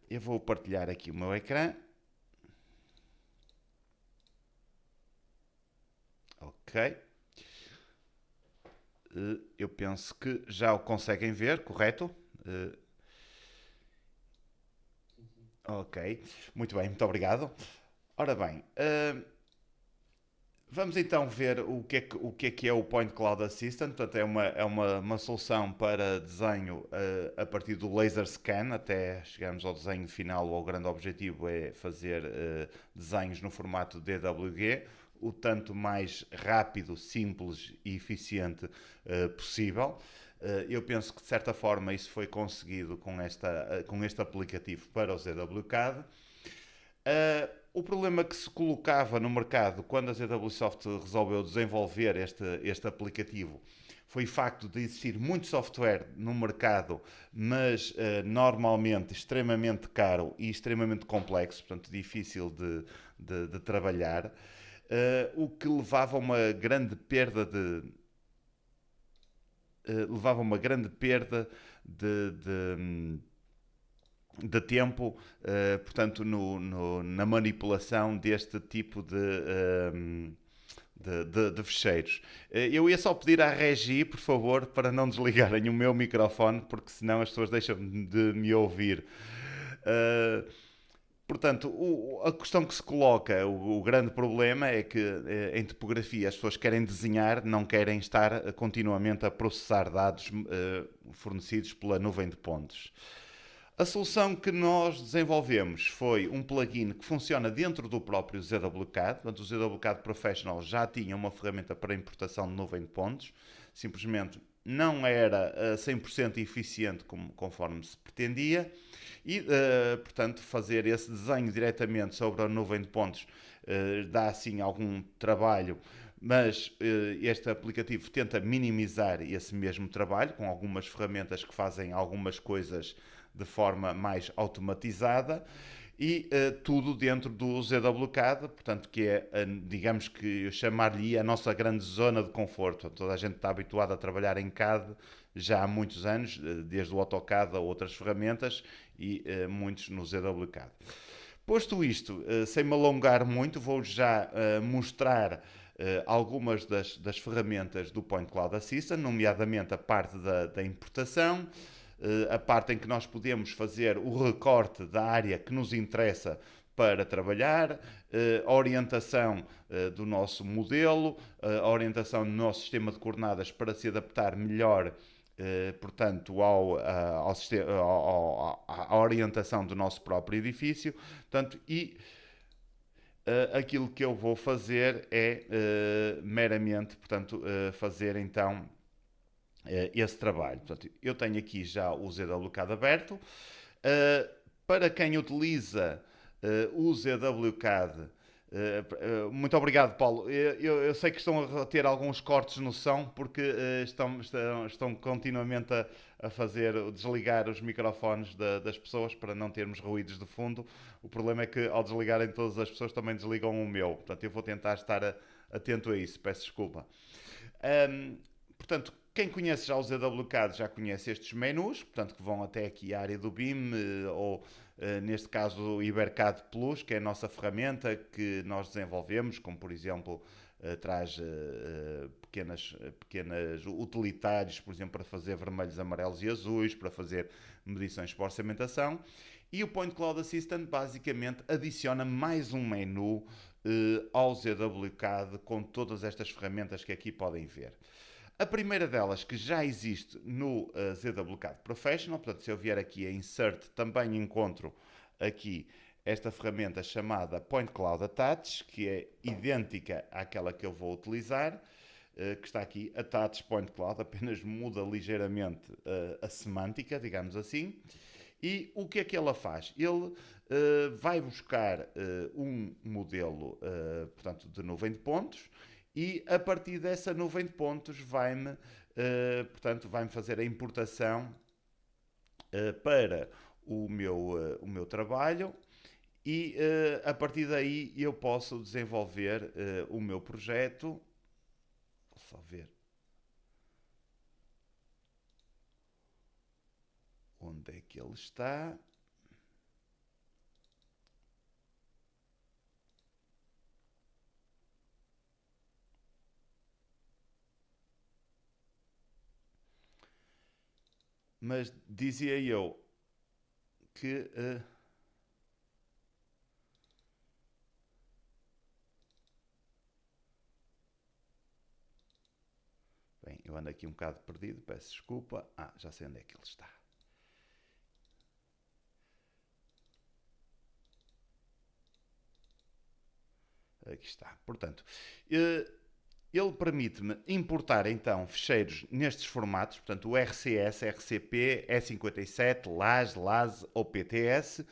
Eu vou partilhar aqui o meu ecrã. Ok. Eu penso que já o conseguem ver, correto? Uh, ok. Muito bem, muito obrigado. Ora bem, vamos então ver o que é o Point Cloud Assistant. Portanto, é uma solução para desenho a partir do laser scan até chegarmos ao desenho final. O grande objetivo é fazer desenhos no formato DWG, o tanto mais rápido, simples e eficiente possível. Eu penso que de certa forma isso foi conseguido com este aplicativo para o ZWCAD. O problema que se colocava no mercado quando a ZWSoft resolveu desenvolver este aplicativo foi o facto de existir muito software no mercado, mas normalmente extremamente caro e extremamente complexo, portanto difícil de trabalhar, o que levava a uma grande perda de, de, de tempo, portanto, na manipulação deste tipo de fecheiros. Eu ia só pedir à Regi, por favor, para não desligarem o meu microfone, porque senão as pessoas deixam de me ouvir. Uh, Portanto, a questão que se coloca, o grande problema é que em topografia as pessoas querem desenhar, não querem estar continuamente a processar dados fornecidos pela nuvem de pontos. A solução que nós desenvolvemos foi um plugin que funciona dentro do próprio ZWCAD. Portanto, o ZWCAD Professional já tinha uma ferramenta para importação de nuvem de pontos. Simplesmente não era 100% eficiente conforme se pretendia. E, portanto, fazer esse desenho diretamente sobre a nuvem de pontos dá, assim, algum trabalho, mas este aplicativo tenta minimizar esse mesmo trabalho com algumas ferramentas que fazem algumas coisas de forma mais automatizada e tudo dentro do ZWCAD, portanto, que é, digamos que eu chamar-lhe a nossa grande zona de conforto. Toda a gente está habituada a trabalhar em CAD já há muitos anos, desde o AutoCAD a outras ferramentas e muitos no ZWCAD. Posto isto, sem me alongar muito, vou já mostrar algumas das ferramentas do Point Cloud Assistant, nomeadamente a parte da importação, a parte em que nós podemos fazer o recorte da área que nos interessa para trabalhar, a orientação do nosso modelo, a orientação do nosso sistema de coordenadas para se adaptar melhor portanto, à orientação do nosso próprio edifício. Portanto, e aquilo que eu vou fazer é meramente, portanto, fazer então esse trabalho. Portanto, eu tenho aqui já o ZWCAD aberto. Para quem utiliza o ZWCAD, muito obrigado, Paulo. Eu sei que estão a ter alguns cortes no som porque estão continuamente a fazer desligar os microfones das pessoas para não termos ruídos de fundo. O problema é que ao desligarem todas as pessoas também desligam o meu. Portanto, eu vou tentar estar atento a isso. Peço desculpa. Portanto, quem conhece já o ZWCAD já conhece estes menus, portanto, que vão até aqui à área do BIM, ou neste caso o Ibercad Plus, que é a nossa ferramenta que nós desenvolvemos, como por exemplo traz pequenas utilitários, por exemplo, para fazer vermelhos, amarelos e azuis, para fazer medições para orçamentação. E o Point Cloud Assistant basicamente adiciona mais um menu ao ZWCAD com todas estas ferramentas que aqui podem ver. A primeira delas, que já existe no ZWCAD Professional, portanto, se eu vier aqui a Insert, também encontro aqui esta ferramenta chamada Point Cloud Attach, que é idêntica àquela que eu vou utilizar, que está aqui, Attach Point Cloud, apenas muda ligeiramente a semântica, digamos assim. E o que é que ela faz? Ele vai buscar um modelo, portanto, de nuvem de pontos, e a partir dessa nuvem de pontos portanto, vai-me fazer a importação para o meu trabalho e a partir daí eu posso desenvolver o meu projeto. Vou só ver onde é que ele está. Mas dizia eu que... bem, eu ando aqui um bocado perdido, peço desculpa. Já sei onde é que ele está. Aqui está. Portanto, ele permite-me importar então ficheiros nestes formatos, portanto o RCS, RCP, E57, LAS, LAS ou PTS.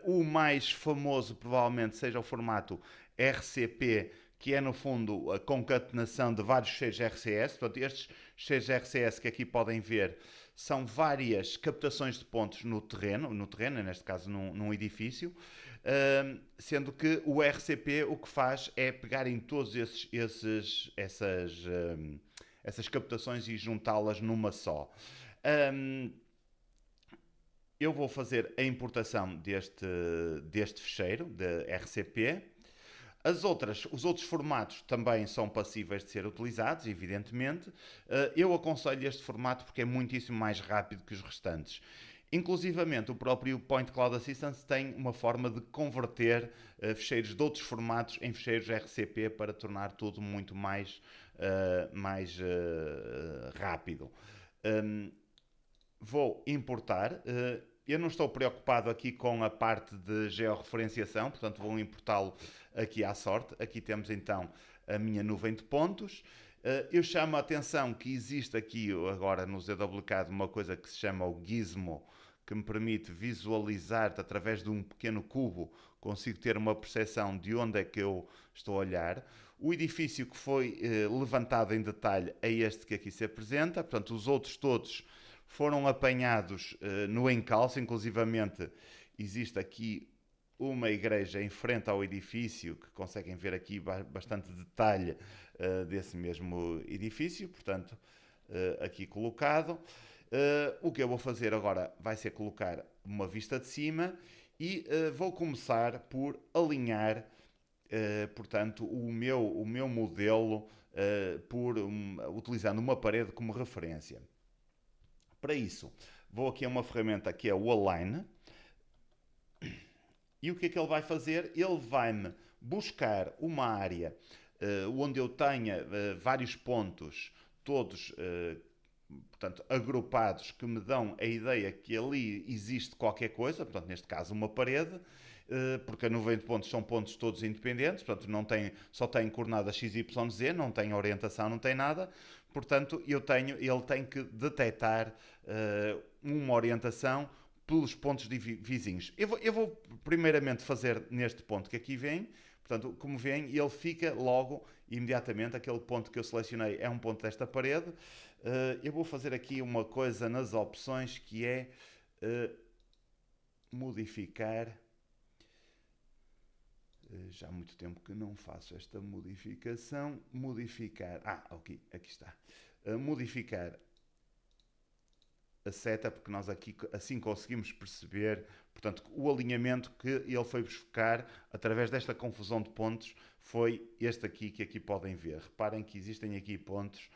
O mais famoso provavelmente seja o formato RCP, que é no fundo a concatenação de vários ficheiros RCS. Portanto, estes ficheiros RCS que aqui podem ver são várias captações de pontos no terreno, neste caso num edifício. Sendo que o RCP o que faz é pegar em todas essas captações e juntá-las numa só. Eu vou fazer a importação deste ficheiro de RCP. Os outros formatos também são passíveis de ser utilizados, evidentemente. Eu aconselho este formato porque é muitíssimo mais rápido que os restantes. Inclusivamente, o próprio Point Cloud Assistance tem uma forma de converter ficheiros de outros formatos em ficheiros RCP para tornar tudo muito mais rápido. Vou importar. Eu não estou preocupado aqui com a parte de georreferenciação, portanto vou importá-lo aqui à sorte. Aqui temos então a minha nuvem de pontos. Eu chamo a atenção que existe aqui agora no ZWCAD uma coisa que se chama o Gizmo, que me permite visualizar através de um pequeno cubo, consigo ter uma percepção de onde é que eu estou a olhar. O edifício que foi levantado em detalhe é este que aqui se apresenta, portanto os outros todos foram apanhados no encalço, inclusivamente existe aqui uma igreja em frente ao edifício, que conseguem ver aqui bastante detalhe desse mesmo edifício, portanto, aqui colocado. O que eu vou fazer agora vai ser colocar uma vista de cima e vou começar por alinhar, portanto, o meu modelo utilizando uma parede como referência. Para isso, vou aqui a uma ferramenta que é o Align. E o que é que ele vai fazer? Ele vai-me buscar uma área onde eu tenha vários pontos, todos portanto, agrupados, que me dão a ideia que ali existe qualquer coisa, portanto, neste caso uma parede, porque a nuvem de pontos são pontos todos independentes, portanto, só tem coordenadas x, y, z, não tem orientação, não tem nada, portanto, ele tem que detectar uma orientação pelos pontos vizinhos. Eu vou primeiramente fazer neste ponto que aqui vem, portanto, como veem, ele fica logo, imediatamente, aquele ponto que eu selecionei é um ponto desta parede. Eu vou fazer aqui uma coisa nas opções que é modificar. Já há muito tempo que não faço esta modificação. Modificar. Ok, aqui está. Modificar a seta, porque nós aqui assim conseguimos perceber, portanto, o alinhamento que ele foi buscar através desta confusão de pontos foi este aqui que aqui podem ver. Reparem que existem aqui pontos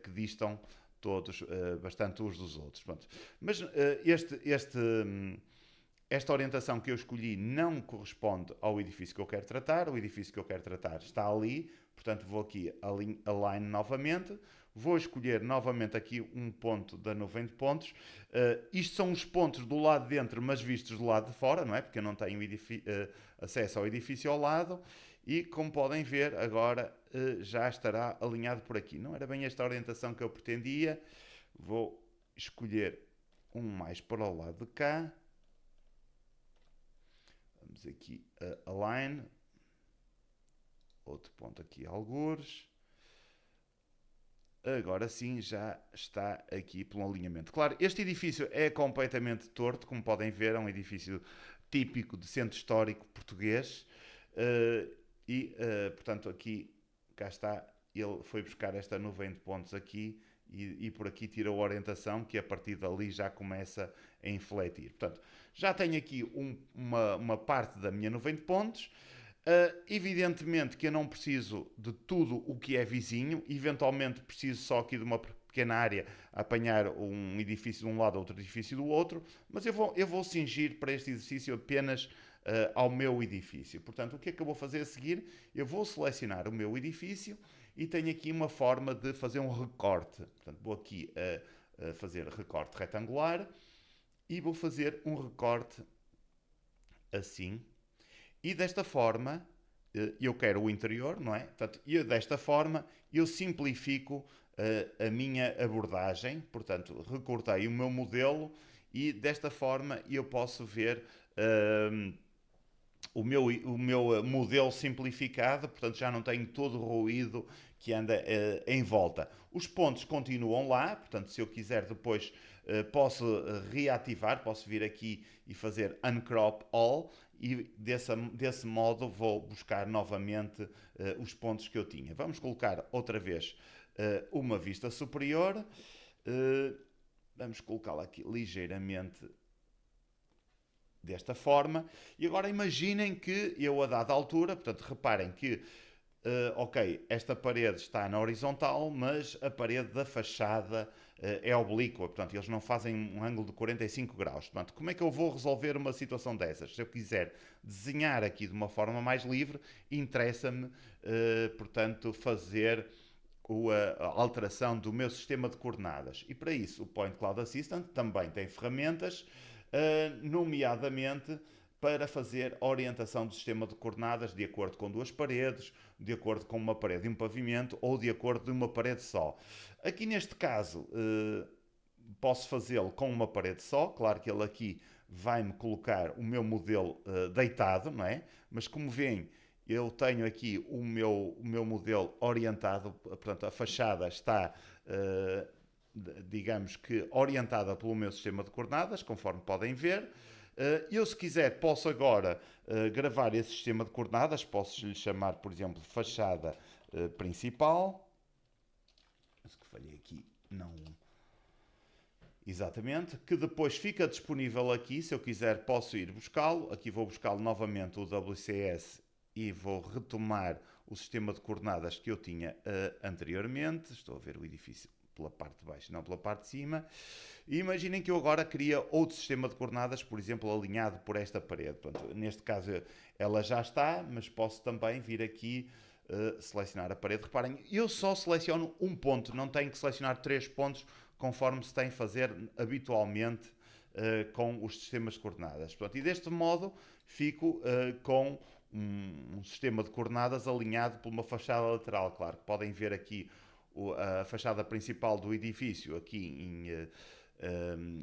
que distam todos bastante uns dos outros. Pronto. Mas esta orientação que eu escolhi não corresponde ao edifício que eu quero tratar. O edifício que eu quero tratar está ali, portanto vou aqui align novamente. Vou escolher novamente aqui um ponto da nuvem de pontos. Isto são os pontos do lado de dentro, mas vistos do lado de fora, não é? Porque eu não tenho acesso ao edifício ao lado. E como podem ver, agora já estará alinhado por aqui. Não era bem esta orientação que eu pretendia. Vou escolher um mais para o lado de cá. Vamos aqui a align. Outro ponto aqui, algures. Agora sim já está aqui pelo alinhamento. Claro, este edifício é completamente torto, como podem ver, é um edifício típico de centro histórico português. Portanto, aqui, cá está, ele foi buscar esta nuvem de pontos aqui e por aqui tirou a orientação, que a partir dali já começa a infletir. Portanto, já tenho aqui uma parte da minha nuvem de pontos. Evidentemente que eu não preciso de tudo o que é vizinho, eventualmente preciso só aqui de uma pequena área a apanhar um edifício de um lado, outro edifício do outro, mas eu vou cingir para este exercício apenas ao meu edifício. Portanto, o que é que eu vou fazer a seguir? Eu vou selecionar o meu edifício e tenho aqui uma forma de fazer um recorte. Portanto, vou aqui a fazer recorte retangular e vou fazer um recorte assim. E desta forma, eu quero o interior, não é? Portanto, e desta forma eu simplifico a minha abordagem. Portanto, recortei o meu modelo e desta forma eu posso ver o meu modelo simplificado, portanto já não tenho todo o ruído que anda em volta. Os pontos continuam lá, portanto se eu quiser depois posso reativar, posso vir aqui e fazer uncrop all e desse modo vou buscar novamente os pontos que eu tinha. Vamos colocar outra vez uma vista superior, vamos colocá-la aqui ligeiramente desta forma. E agora imaginem que eu a dada altura, portanto reparem que ok, esta parede está na horizontal, mas a parede da fachada é oblíqua, portanto eles não fazem um ângulo de 45 graus. Portanto, como é que eu vou resolver uma situação dessas? Se eu quiser desenhar aqui de uma forma mais livre, interessa-me, portanto, fazer a alteração do meu sistema de coordenadas. E para isso, o Point Cloud Assistant também tem ferramentas, nomeadamente para fazer a orientação do sistema de coordenadas de acordo com duas paredes, de acordo com uma parede e um pavimento ou de acordo com uma parede só. Aqui neste caso posso fazê-lo com uma parede só, claro que ele aqui vai-me colocar o meu modelo deitado, não é? Mas como veem, eu tenho aqui o meu modelo orientado, portanto a fachada está digamos que orientada pelo meu sistema de coordenadas, conforme podem ver. Eu, se quiser, posso agora gravar esse sistema de coordenadas, posso lhe chamar, por exemplo, fachada principal. Mas que falhei aqui, não. Exatamente, que depois fica disponível aqui, se eu quiser posso ir buscá-lo. Aqui vou buscá-lo novamente o WCS e vou retomar o sistema de coordenadas que eu tinha anteriormente. Estou a ver o edifício pela parte de baixo, não pela parte de cima. E imaginem que eu agora queria outro sistema de coordenadas, por exemplo, alinhado por esta parede. Portanto, neste caso ela já está, mas posso também vir aqui selecionar a parede. Reparem, eu só seleciono um ponto, não tenho que selecionar 3 pontos conforme se tem a fazer habitualmente com os sistemas de coordenadas. Portanto, e deste modo fico com um sistema de coordenadas alinhado por uma fachada lateral. Claro que podem ver aqui a fachada principal do edifício aqui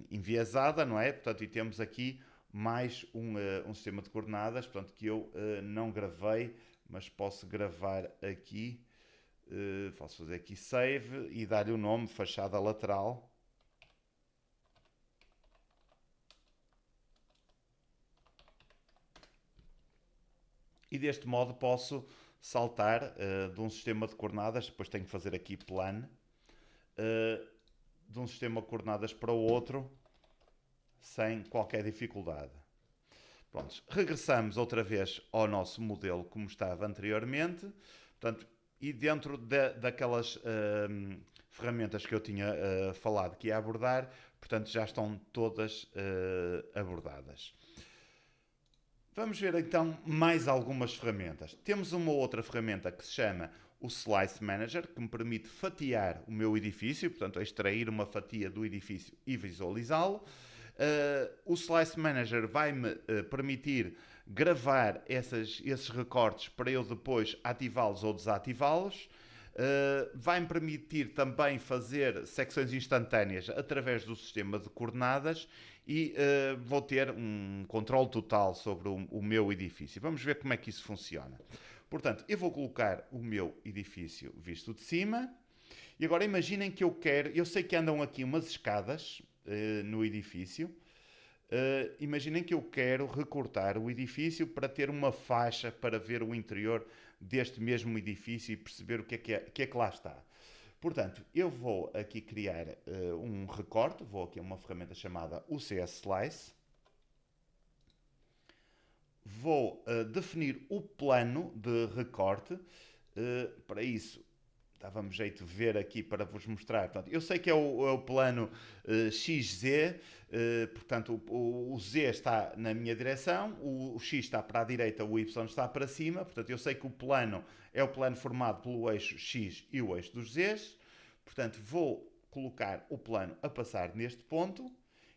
enviesada, não é? Portanto, e temos aqui mais um sistema de coordenadas, portanto, que eu não gravei, mas posso gravar aqui, posso fazer aqui save e dar-lhe o nome fachada lateral. E deste modo posso saltar de um sistema de coordenadas, depois tenho que fazer aqui plan, de um sistema de coordenadas para o outro, sem qualquer dificuldade. Pronto, regressamos outra vez ao nosso modelo como estava anteriormente. Portanto, e dentro daquelas ferramentas que eu tinha falado que ia abordar, portanto, já estão todas abordadas. Vamos ver então mais algumas ferramentas. Temos uma outra ferramenta que se chama o Slice Manager, que me permite fatiar o meu edifício, portanto, extrair uma fatia do edifício e visualizá-lo. O Slice Manager vai-me permitir gravar esses recortes para eu depois ativá-los ou desativá-los. Vai-me permitir também fazer secções instantâneas através do sistema de coordenadas e vou ter um controle total sobre o meu edifício. Vamos ver como é que isso funciona. Portanto, eu vou colocar o meu edifício visto de cima e agora imaginem que eu sei que andam aqui umas escadas no edifício. Imaginem que eu quero recortar o edifício para ter uma faixa para ver o interior deste mesmo edifício e perceber o que é que lá está. Portanto, eu vou aqui criar um recorte, vou aqui a uma ferramenta chamada UCS Slice. Vou definir o plano de recorte. Para isso, dava-me jeito de ver aqui para vos mostrar. Portanto, eu sei que é o plano XZ, portanto o Z está na minha direção, o X está para a direita, o Y está para cima, portanto eu sei que o plano é o plano formado pelo eixo X e o eixo dos Zs, portanto vou colocar o plano a passar neste ponto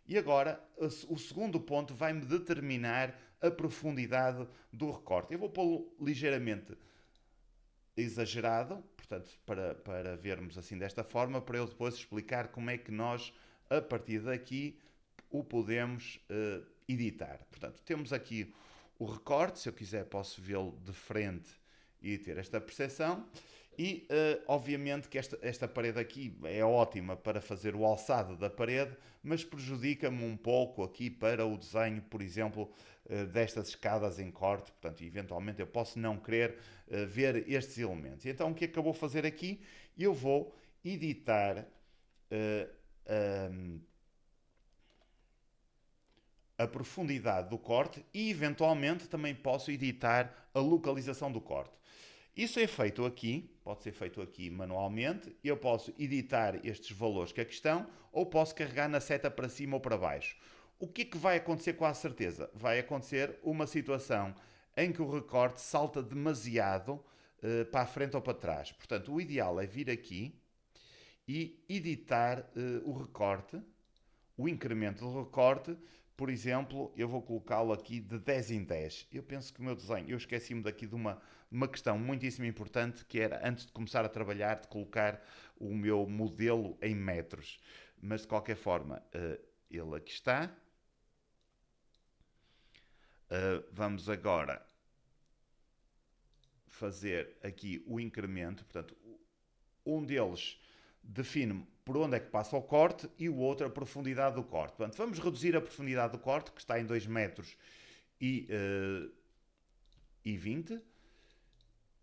e agora o segundo ponto vai-me determinar a profundidade do recorte. Eu vou pô-lo ligeiramente exagerado, portanto, para vermos assim desta forma, para eu depois explicar como é que nós, a partir daqui, o podemos editar. Portanto, temos aqui o recorte, se eu quiser posso vê-lo de frente e ter esta percepção. E, obviamente, que esta parede aqui é ótima para fazer o alçado da parede, mas prejudica-me um pouco aqui para o desenho, por exemplo, destas escadas em corte. Portanto, eventualmente eu posso não querer ver estes elementos. Então, o que acabou de fazer aqui? Eu vou editar a profundidade do corte e, eventualmente, também posso editar a localização do corte. Isso é feito aqui, pode ser feito aqui manualmente. Eu posso editar estes valores que aqui estão, ou posso carregar na seta para cima ou para baixo. O que é que vai acontecer com a certeza? Vai acontecer uma situação em que o recorte salta demasiado para a frente ou para trás. Portanto, o ideal é vir aqui e editar o recorte, o incremento do recorte. Por exemplo, eu vou colocá-lo aqui de 10 em 10. Eu penso que o meu desenho, eu esqueci-me daqui de uma questão muitíssimo importante, que era, antes de começar a trabalhar, de colocar o meu modelo em metros. Mas, de qualquer forma, ele aqui está. Vamos agora fazer aqui o incremento. Portanto, um deles define por onde é que passa o corte e o outro a profundidade do corte. Portanto, vamos reduzir a profundidade do corte, que está em 2 metros e 20.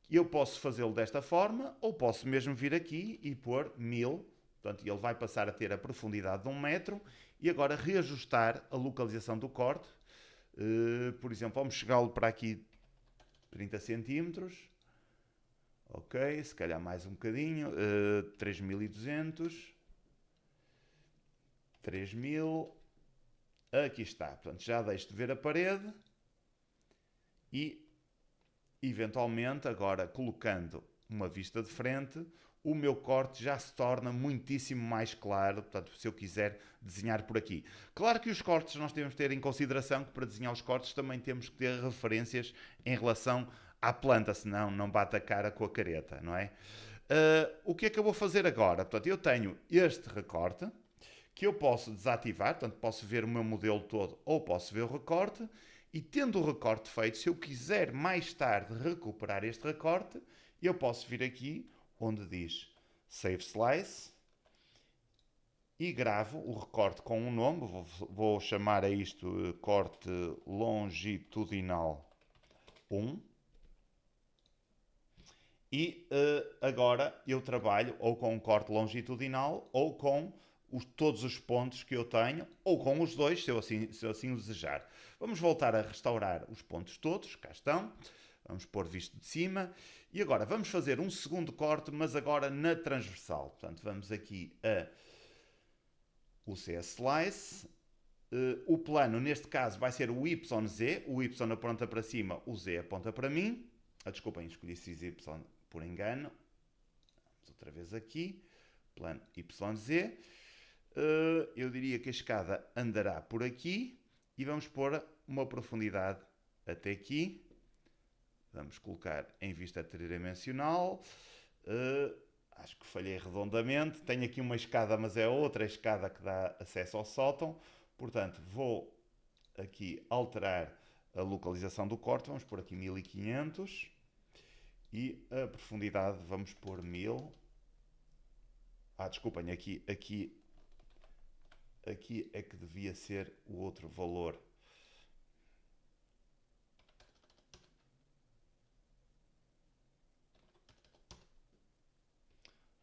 Eu posso fazê-lo desta forma, ou posso mesmo vir aqui e pôr 1000. Portanto, ele vai passar a ter a profundidade de 1 metro e agora reajustar a localização do corte. Por exemplo, vamos chegá-lo para aqui 30 centímetros. Ok, se calhar mais um bocadinho. 3200. 3000. Aqui está. Portanto, já deixo de ver a parede. E, eventualmente, agora colocando uma vista de frente, o meu corte já se torna muitíssimo mais claro. Portanto, se eu quiser desenhar por aqui. Claro que os cortes nós temos de ter em consideração que para desenhar os cortes também temos que ter referências em relação à planta, senão não bate a cara com a careta, não é? O que é que eu vou fazer agora? Portanto, eu tenho este recorte que eu posso desativar, portanto, posso ver o meu modelo todo ou posso ver o recorte. E tendo o recorte feito, se eu quiser mais tarde recuperar este recorte, eu posso vir aqui onde diz Save Slice e gravo o recorte com um nome. Vou chamar a isto corte longitudinal 1. E agora eu trabalho ou com um corte longitudinal ou com todos os pontos que eu tenho, ou com os dois, se eu assim o desejar. Vamos voltar a restaurar os pontos todos, cá estão. Vamos pôr visto de cima. E agora vamos fazer um segundo corte, mas agora na transversal. Portanto, vamos aqui a o CS Slice. O plano, neste caso, vai ser o YZ. O Y aponta para cima, o Z aponta para mim. Desculpem, escolhi XY por engano. Vamos outra vez aqui. Plano YZ. Eu diria que a escada andará por aqui. E vamos pôr uma profundidade até aqui. Vamos colocar em vista tridimensional. Acho que falhei redondamente. Tenho aqui uma escada, mas é outra escada que dá acesso ao sótão. Portanto, vou aqui alterar a localização do corte. Vamos pôr aqui 1500. E a profundidade vamos pôr 1000. Desculpem, aqui é que devia ser o outro valor.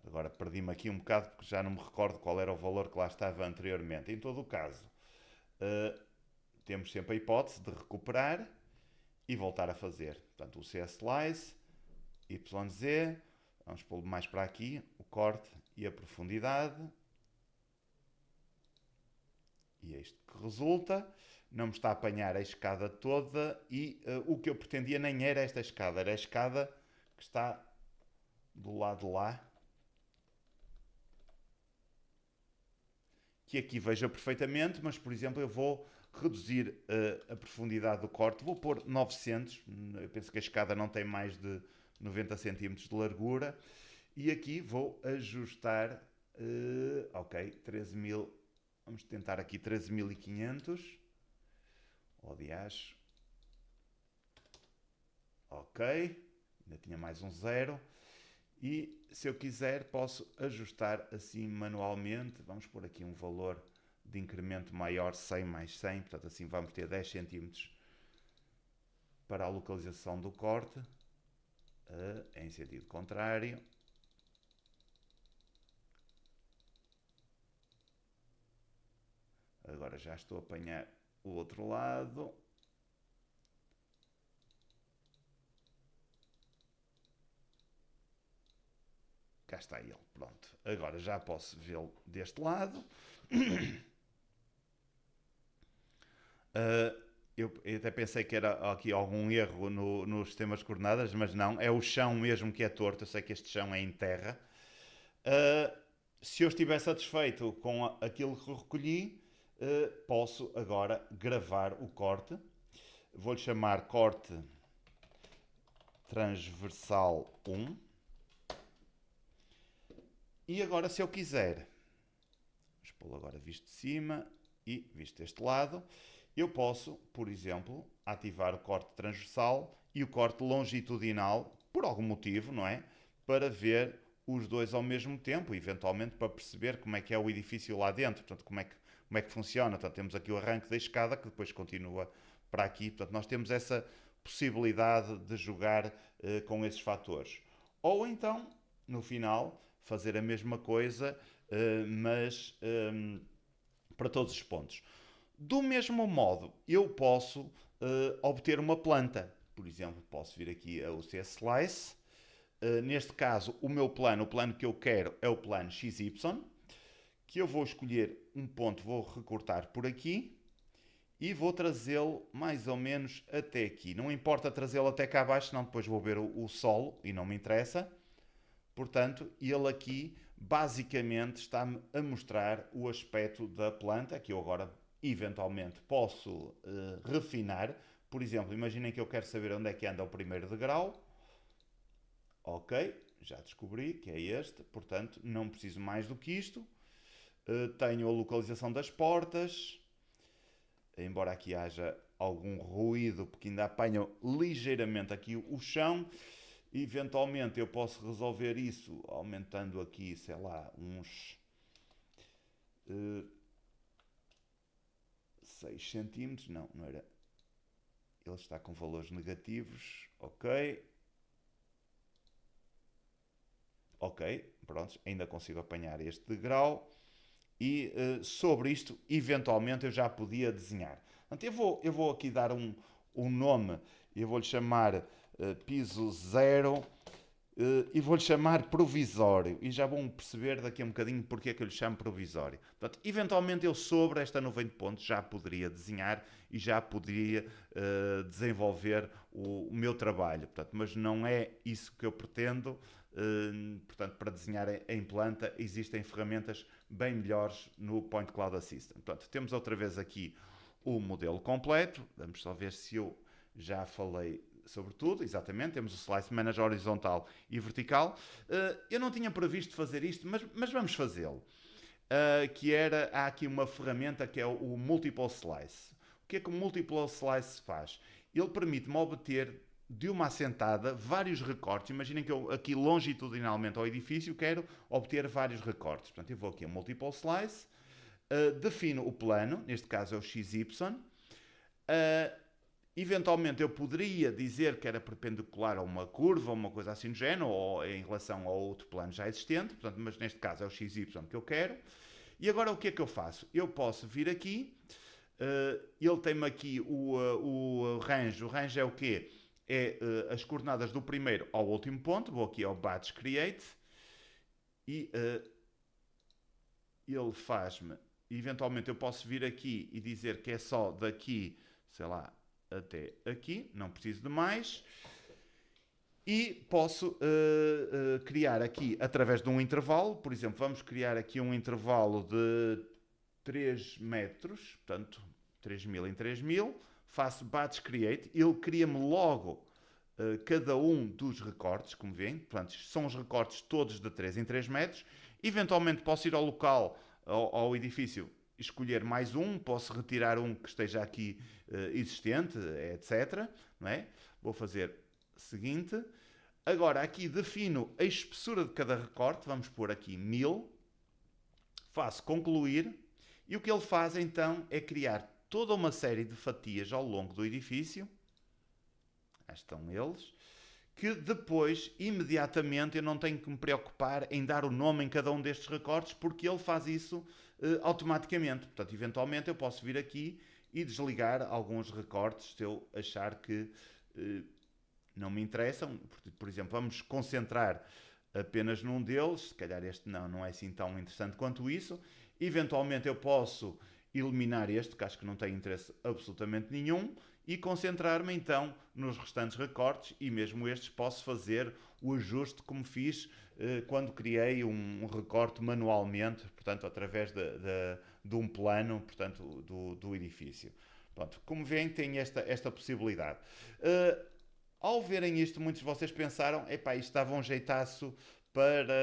Agora perdi-me aqui um bocado porque já não me recordo qual era o valor que lá estava anteriormente. Em todo o caso, temos sempre a hipótese de recuperar e voltar a fazer. Portanto, o CS Slice, YZ, Vamos pô-lo mais para aqui, o corte e a profundidade. E é isto que resulta. Não me está a apanhar a escada toda e o que eu pretendia nem era esta escada, era a escada que está do lado de lá. Que aqui veja perfeitamente, mas por exemplo eu vou reduzir a profundidade do corte, vou pôr 900, eu penso que a escada não tem mais de 90 cm de largura, e aqui vou ajustar, ok, 13.000, vamos tentar aqui 13.500, aliás, ok, ainda tinha mais um zero, e se eu quiser posso ajustar assim manualmente, vamos pôr aqui um valor de incremento maior, 100 mais 100, portanto assim vamos ter 10 cm para a localização do corte, em sentido contrário. Agora já estou a apanhar o outro lado. Cá está ele, pronto. Agora já posso vê-lo deste lado. Eu até pensei que era aqui algum erro nos sistemas de coordenadas, mas não. É o chão mesmo que é torto. Eu sei que este chão é em terra. Se eu estiver satisfeito com aquilo que recolhi, posso agora gravar o corte. Vou-lhe chamar corte transversal 1. E agora, se eu quiser, vamos pô-lo agora visto de cima e visto deste lado, eu posso, por exemplo, ativar o corte transversal e o corte longitudinal, por algum motivo, não é? Para ver os dois ao mesmo tempo, eventualmente para perceber como é que é o edifício lá dentro, portanto, como é que funciona. Portanto, temos aqui o arranque da escada que depois continua para aqui. Portanto, nós temos essa possibilidade de jogar com esses fatores. Ou então, no final, fazer a mesma coisa, mas para todos os pontos. Do mesmo modo, eu posso obter uma planta. Por exemplo, posso vir aqui ao CSlice. Neste caso, o plano que eu quero é o plano XY, que eu vou escolher um ponto, vou recortar por aqui e vou trazê-lo mais ou menos até aqui. Não importa trazê-lo até cá abaixo, senão depois vou ver o solo e não me interessa. Portanto, ele aqui basicamente está-me a mostrar o aspecto da planta, que eu agora eventualmente posso refinar. Por exemplo, imaginem que eu quero saber onde é que anda o primeiro degrau. Ok, já descobri que é este, portanto não preciso mais do que isto. Tenho a localização das portas, embora aqui haja algum ruído, porque ainda apanho ligeiramente aqui o chão. Eventualmente eu posso resolver isso aumentando aqui, sei lá, uns 6 centímetros. Não, não era. Ele está com valores negativos. Ok. Ok, pronto, ainda consigo apanhar este degrau. E sobre isto, eventualmente, eu já podia desenhar. Portanto, eu vou aqui dar um nome. Eu vou-lhe chamar piso 0 e vou-lhe chamar provisório. E já vão perceber daqui a um bocadinho porque é que eu lhe chamo provisório. Portanto, eventualmente eu sobre esta nuvem de pontos já poderia desenhar e já poderia desenvolver o meu trabalho. Portanto, mas não é isso que eu pretendo. Portanto, para desenhar em planta existem ferramentas bem melhores no Point Cloud Assistant. Portanto, temos outra vez aqui o modelo completo. Vamos só ver se eu já falei sobre tudo. Exatamente, temos o Slice Manager horizontal e vertical. Eu não tinha previsto fazer isto, mas vamos fazê-lo. Há aqui uma ferramenta que é o Multiple Slice. O que é que o Multiple Slice faz? Ele permite-me obter de uma assentada vários recortes. Imaginem que eu aqui longitudinalmente ao edifício quero obter vários recortes. Portanto, eu vou aqui a Multiple Slice, defino o plano, neste caso é o XY. Eventualmente eu poderia dizer que era perpendicular a uma curva ou uma coisa assim do género, ou em relação a outro plano já existente, portanto, mas neste caso é o XY que eu quero. E agora o que é que eu faço? Eu posso vir aqui, ele tem-me aqui o range. O range é o quê? é as coordenadas do primeiro ao último ponto. Vou aqui ao batch create e ele faz-me, eventualmente eu posso vir aqui e dizer que é só daqui, sei lá, até aqui, não preciso de mais. E posso criar aqui, através de um intervalo, por exemplo, vamos criar aqui um intervalo de 3 metros, portanto, 3000 em 3000, faço batch create, ele cria-me logo cada um dos recortes, como veem, portanto, são os recortes todos de 3 em 3 metros. Eventualmente posso ir ao local, ao edifício, escolher mais um, posso retirar um que esteja aqui existente, etc. Não é? Vou fazer o seguinte. Agora aqui defino a espessura de cada recorte, vamos pôr aqui 1000, faço concluir, e o que ele faz então é criar toda uma série de fatias ao longo do edifício, aí estão eles, que depois, imediatamente, eu não tenho que me preocupar em dar o nome em cada um destes recortes, porque ele faz isso automaticamente. Portanto, eventualmente eu posso vir aqui e desligar alguns recortes se eu achar que não me interessam. Por exemplo, vamos concentrar apenas num deles, se calhar este não é assim tão interessante quanto isso. Eventualmente eu posso eliminar este, que acho que não tem interesse absolutamente nenhum, e concentrar-me então nos restantes recortes, e mesmo estes posso fazer o ajuste como fiz quando criei um recorte manualmente, portanto através de um plano, portanto, do edifício. Pronto, como veem, tem esta possibilidade. Ao verem isto, muitos de vocês pensaram, epá, isto dava um jeitaço para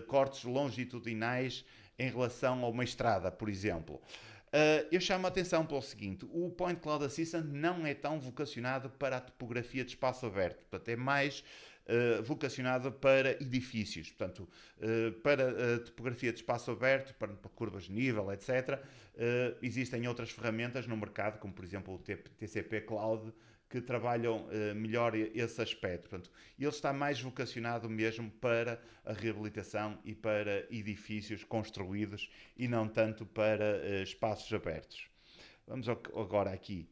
cortes longitudinais em relação a uma estrada, por exemplo. Eu chamo a atenção pelo seguinte: o Point Cloud Assistant não é tão vocacionado para a topografia de espaço aberto, portanto é mais vocacionado para edifícios, portanto para a topografia de espaço aberto, para curvas de nível, etc. Existem outras ferramentas no mercado, como por exemplo o TCP Cloud, que trabalham melhor esse aspecto. Portanto, ele está mais vocacionado mesmo para a reabilitação e para edifícios construídos e não tanto para espaços abertos. Vamos agora aqui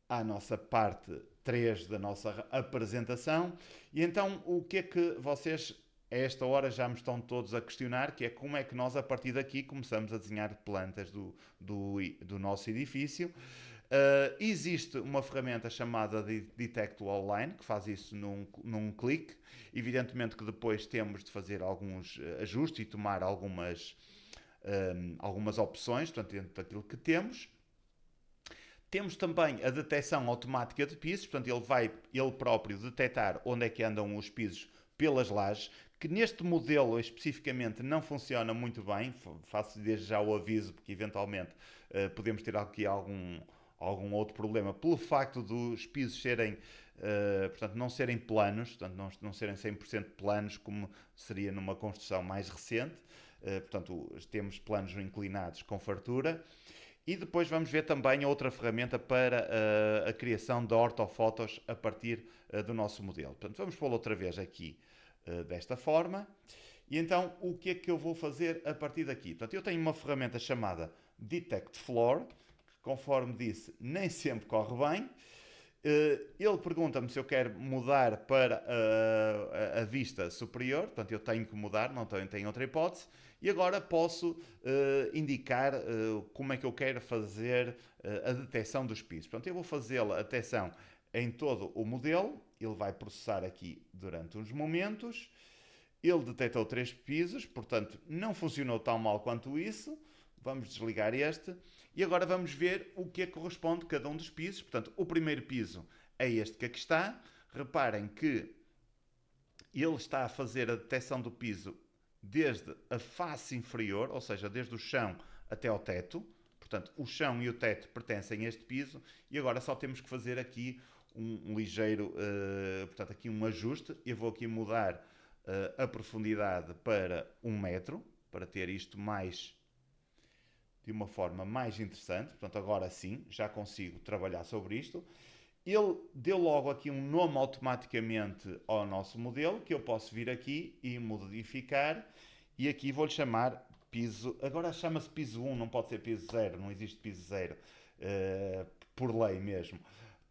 à nossa parte 3 da nossa apresentação. E então, o que é que vocês a esta hora já me estão todos a questionar, que é como é que nós a partir daqui começamos a desenhar plantas do nosso edifício. Existe uma ferramenta chamada Detect Wall Line, que faz isso num clique. Evidentemente que depois temos de fazer alguns ajustes e tomar algumas opções, portanto, dentro daquilo que temos. Temos também a detecção automática de pisos, portanto ele vai ele próprio detectar onde é que andam os pisos pelas lajes, que neste modelo especificamente não funciona muito bem. Faço desde já o aviso, porque eventualmente podemos ter aqui algum outro problema pelo facto dos pisos serem, portanto, não serem planos, portanto, não serem 100% planos como seria numa construção mais recente. Portanto, temos planos inclinados com fartura. E depois vamos ver também outra ferramenta para a criação de ortofotos a partir do nosso modelo. Portanto, vamos pô-lo outra vez aqui desta forma. E então, o que é que eu vou fazer a partir daqui? Portanto, eu tenho uma ferramenta chamada Detect Floor, que, conforme disse, nem sempre corre bem. Ele pergunta-me se eu quero mudar para a vista superior, portanto eu tenho que mudar, não tenho outra hipótese, e agora posso indicar como é que eu quero fazer a detecção dos pisos. Portanto, eu vou fazê-la a detecção em todo o modelo, ele vai processar aqui durante uns momentos. Ele detectou 3 pisos, portanto não funcionou tão mal quanto isso. Vamos desligar este. E agora vamos ver o que é que corresponde a cada um dos pisos. Portanto, o primeiro piso é este que aqui está. Reparem que ele está a fazer a detecção do piso desde a face inferior, ou seja, desde o chão até ao teto. Portanto, o chão e o teto pertencem a este piso. E agora só temos que fazer aqui um ligeiro, portanto, aqui um ajuste. Eu vou aqui mudar a profundidade para 1 metro, para ter isto mais de uma forma mais interessante. Portanto, agora sim, já consigo trabalhar sobre isto. Ele deu logo aqui um nome automaticamente ao nosso modelo, que eu posso vir aqui e modificar. E aqui vou-lhe chamar piso... Agora chama-se piso 1, não pode ser piso 0, não existe piso 0, por lei mesmo.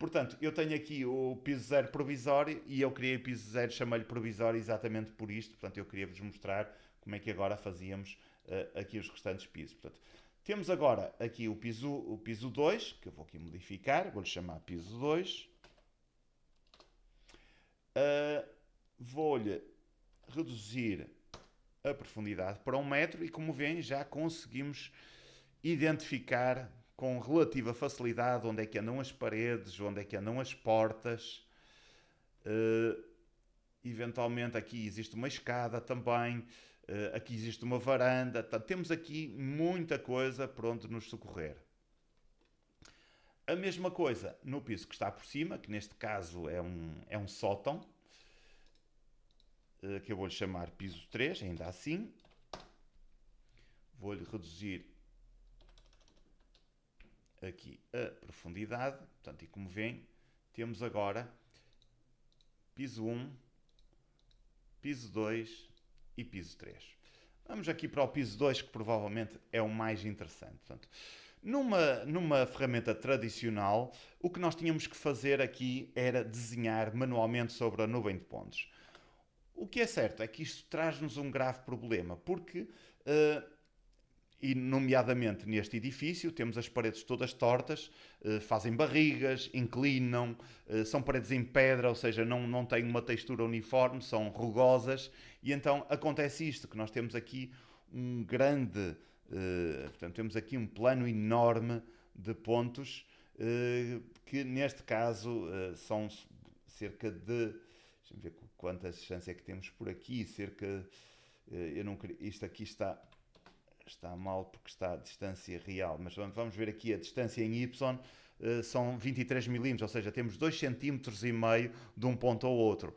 Portanto, eu tenho aqui o piso zero provisório e eu criei o piso zero, chamei-lhe provisório exatamente por isto. Portanto, eu queria vos mostrar como é que agora fazíamos aqui os restantes pisos. Portanto, temos agora aqui o piso 2, que eu vou aqui modificar, vou-lhe chamar piso 2. Vou-lhe reduzir a profundidade para 1 metro e, como veem, já conseguimos identificar com relativa facilidade onde é que andam as paredes, onde é que andam as portas. Eventualmente aqui existe uma escada também, aqui existe uma varanda. Portanto, temos aqui muita coisa para onde nos socorrer. A mesma coisa no piso que está por cima, que neste caso é um sótão, que eu vou-lhe chamar piso 3, ainda assim. Vou-lhe reduzir aqui a profundidade. Portanto, e como veem, temos agora piso 1, piso 2 e piso 3. Vamos aqui para o piso 2, que provavelmente é o mais interessante. Portanto, numa ferramenta tradicional, o que nós tínhamos que fazer aqui era desenhar manualmente sobre a nuvem de pontos. O que é certo é que isto traz-nos um grave problema, porque, e nomeadamente neste edifício, temos as paredes todas tortas, fazem barrigas, inclinam, são paredes em pedra, ou seja, não têm uma textura uniforme, são rugosas, e então acontece isto, que nós temos aqui um grande, portanto, temos aqui um plano enorme de pontos, que neste caso são cerca de, deixa-me ver quanta distância é que temos por aqui, cerca, eu não queria, isto aqui está mal porque está a distância real, mas vamos ver aqui a distância em Y, são 23 milímetros, ou seja, temos 2,5 cm de um ponto ao outro,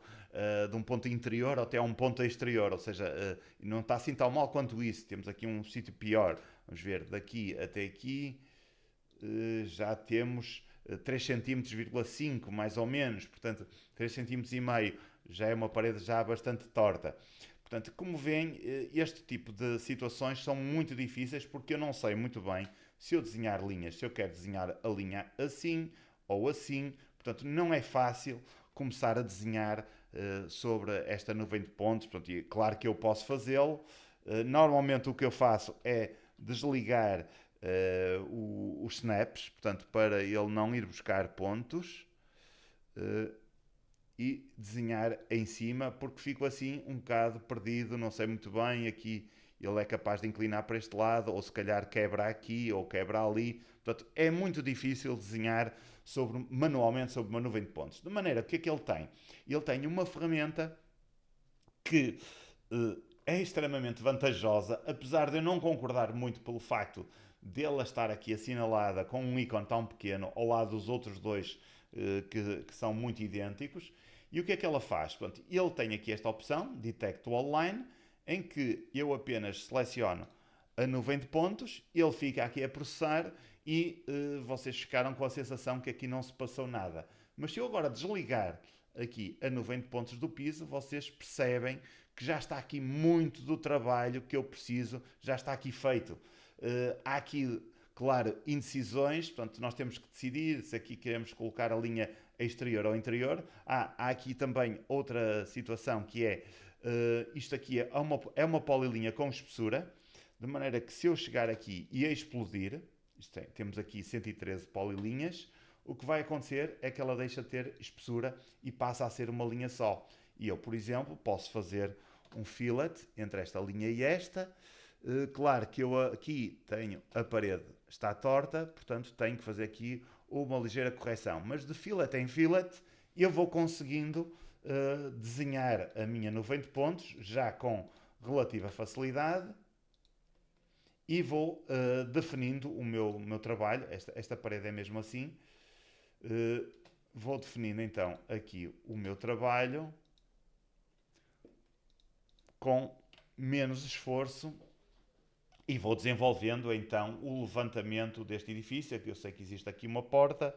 de um ponto interior até a um ponto exterior, ou seja, não está assim tão mal quanto isso. Temos aqui um sítio pior, vamos ver, daqui até aqui, já temos 3,5 cm mais ou menos, portanto 3,5 cm já é uma parede já bastante torta. Portanto, como veem, este tipo de situações são muito difíceis porque eu não sei muito bem se eu desenhar linhas, se eu quero desenhar a linha assim ou assim. Portanto, não é fácil começar a desenhar sobre esta nuvem de pontos. Portanto, e claro que eu posso fazê-lo. Normalmente o que eu faço é desligar os snaps, portanto, para ele não ir buscar pontos. E desenhar em cima, porque fico assim um bocado perdido, não sei muito bem, aqui ele é capaz de inclinar para este lado, ou se calhar quebra aqui, ou quebra ali. Portanto, é muito difícil desenhar manualmente sobre uma nuvem de pontos. De maneira que o que é que ele tem? Ele tem uma ferramenta que é extremamente vantajosa, apesar de eu não concordar muito pelo facto dela estar aqui assinalada com um ícone tão pequeno ao lado dos outros dois que são muito idênticos. E o que é que ela faz? Portanto, ele tem aqui esta opção, Detect All Line, em que eu apenas seleciono a nuvem de pontos, ele fica aqui a processar e vocês ficaram com a sensação que aqui não se passou nada. Mas se eu agora desligar aqui a nuvem de pontos do piso, vocês percebem que já está aqui muito do trabalho que eu preciso, já está aqui feito. Há aqui, claro, indecisões, portanto nós temos que decidir se aqui queremos colocar a linha exterior ou interior. Há aqui também outra situação que é, isto aqui é uma polilinha com espessura, de maneira que se eu chegar aqui e a explodir, temos aqui 113 polilinhas, o que vai acontecer é que ela deixa de ter espessura e passa a ser uma linha só. E eu, por exemplo, posso fazer um fillet entre esta linha e esta. Claro que eu aqui tenho a parede está torta, portanto tenho que fazer aqui uma ligeira correção. Mas de fillet em fillet eu vou conseguindo desenhar a minha nuvem de pontos já com relativa facilidade e vou definindo o meu trabalho. Esta parede é mesmo assim. Vou definindo então aqui o meu trabalho com menos esforço e vou desenvolvendo então o levantamento deste edifício. Eu sei que existe aqui uma porta,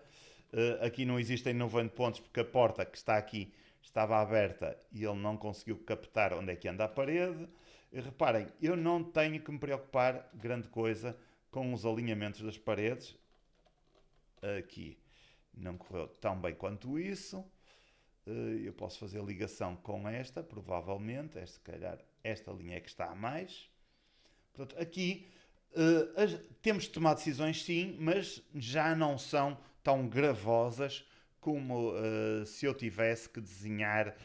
aqui não existem 90 pontos porque a porta que está aqui estava aberta e ele não conseguiu captar onde é que anda a parede. Reparem, eu não tenho que me preocupar grande coisa com os alinhamentos das paredes aqui não correu tão bem quanto isso. Eu posso fazer ligação com esta, provavelmente. Se calhar esta linha é que está a mais. Portanto, aqui temos de tomar decisões sim, mas já não são tão gravosas como se eu tivesse que desenhar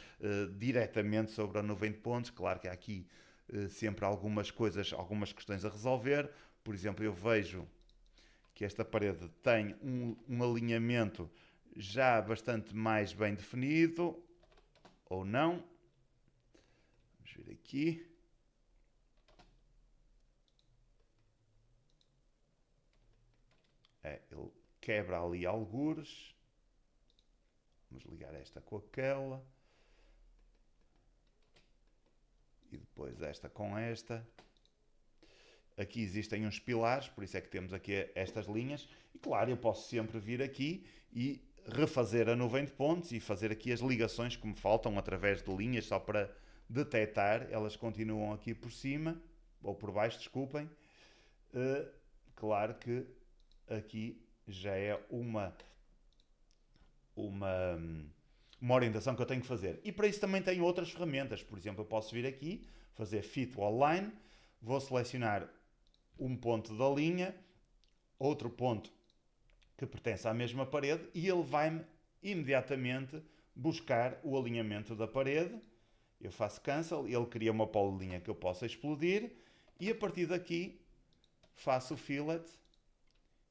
diretamente sobre a nuvem de pontos. Claro que há aqui sempre algumas coisas, algumas questões a resolver. Por exemplo, eu vejo que esta parede tem um alinhamento já bastante mais bem definido, ou não. Vamos ver aqui. Ele quebra ali algures. Vamos ligar esta com aquela. E depois esta com esta. Aqui existem uns pilares, por isso é que temos aqui estas linhas. E claro, eu posso sempre vir aqui e refazer a nuvem de pontos e fazer aqui as ligações que me faltam através de linhas, só para detectar. Elas continuam aqui por cima, ou por baixo, desculpem. Claro que aqui já é uma orientação que eu tenho que fazer. E para isso também tenho outras ferramentas. Por exemplo, eu posso vir aqui, fazer Fit Wall Line, vou selecionar um ponto da linha, outro ponto que pertence à mesma parede e ele vai-me imediatamente buscar o alinhamento da parede. Eu faço cancel, ele cria uma polilinha que eu possa explodir e a partir daqui faço o fillet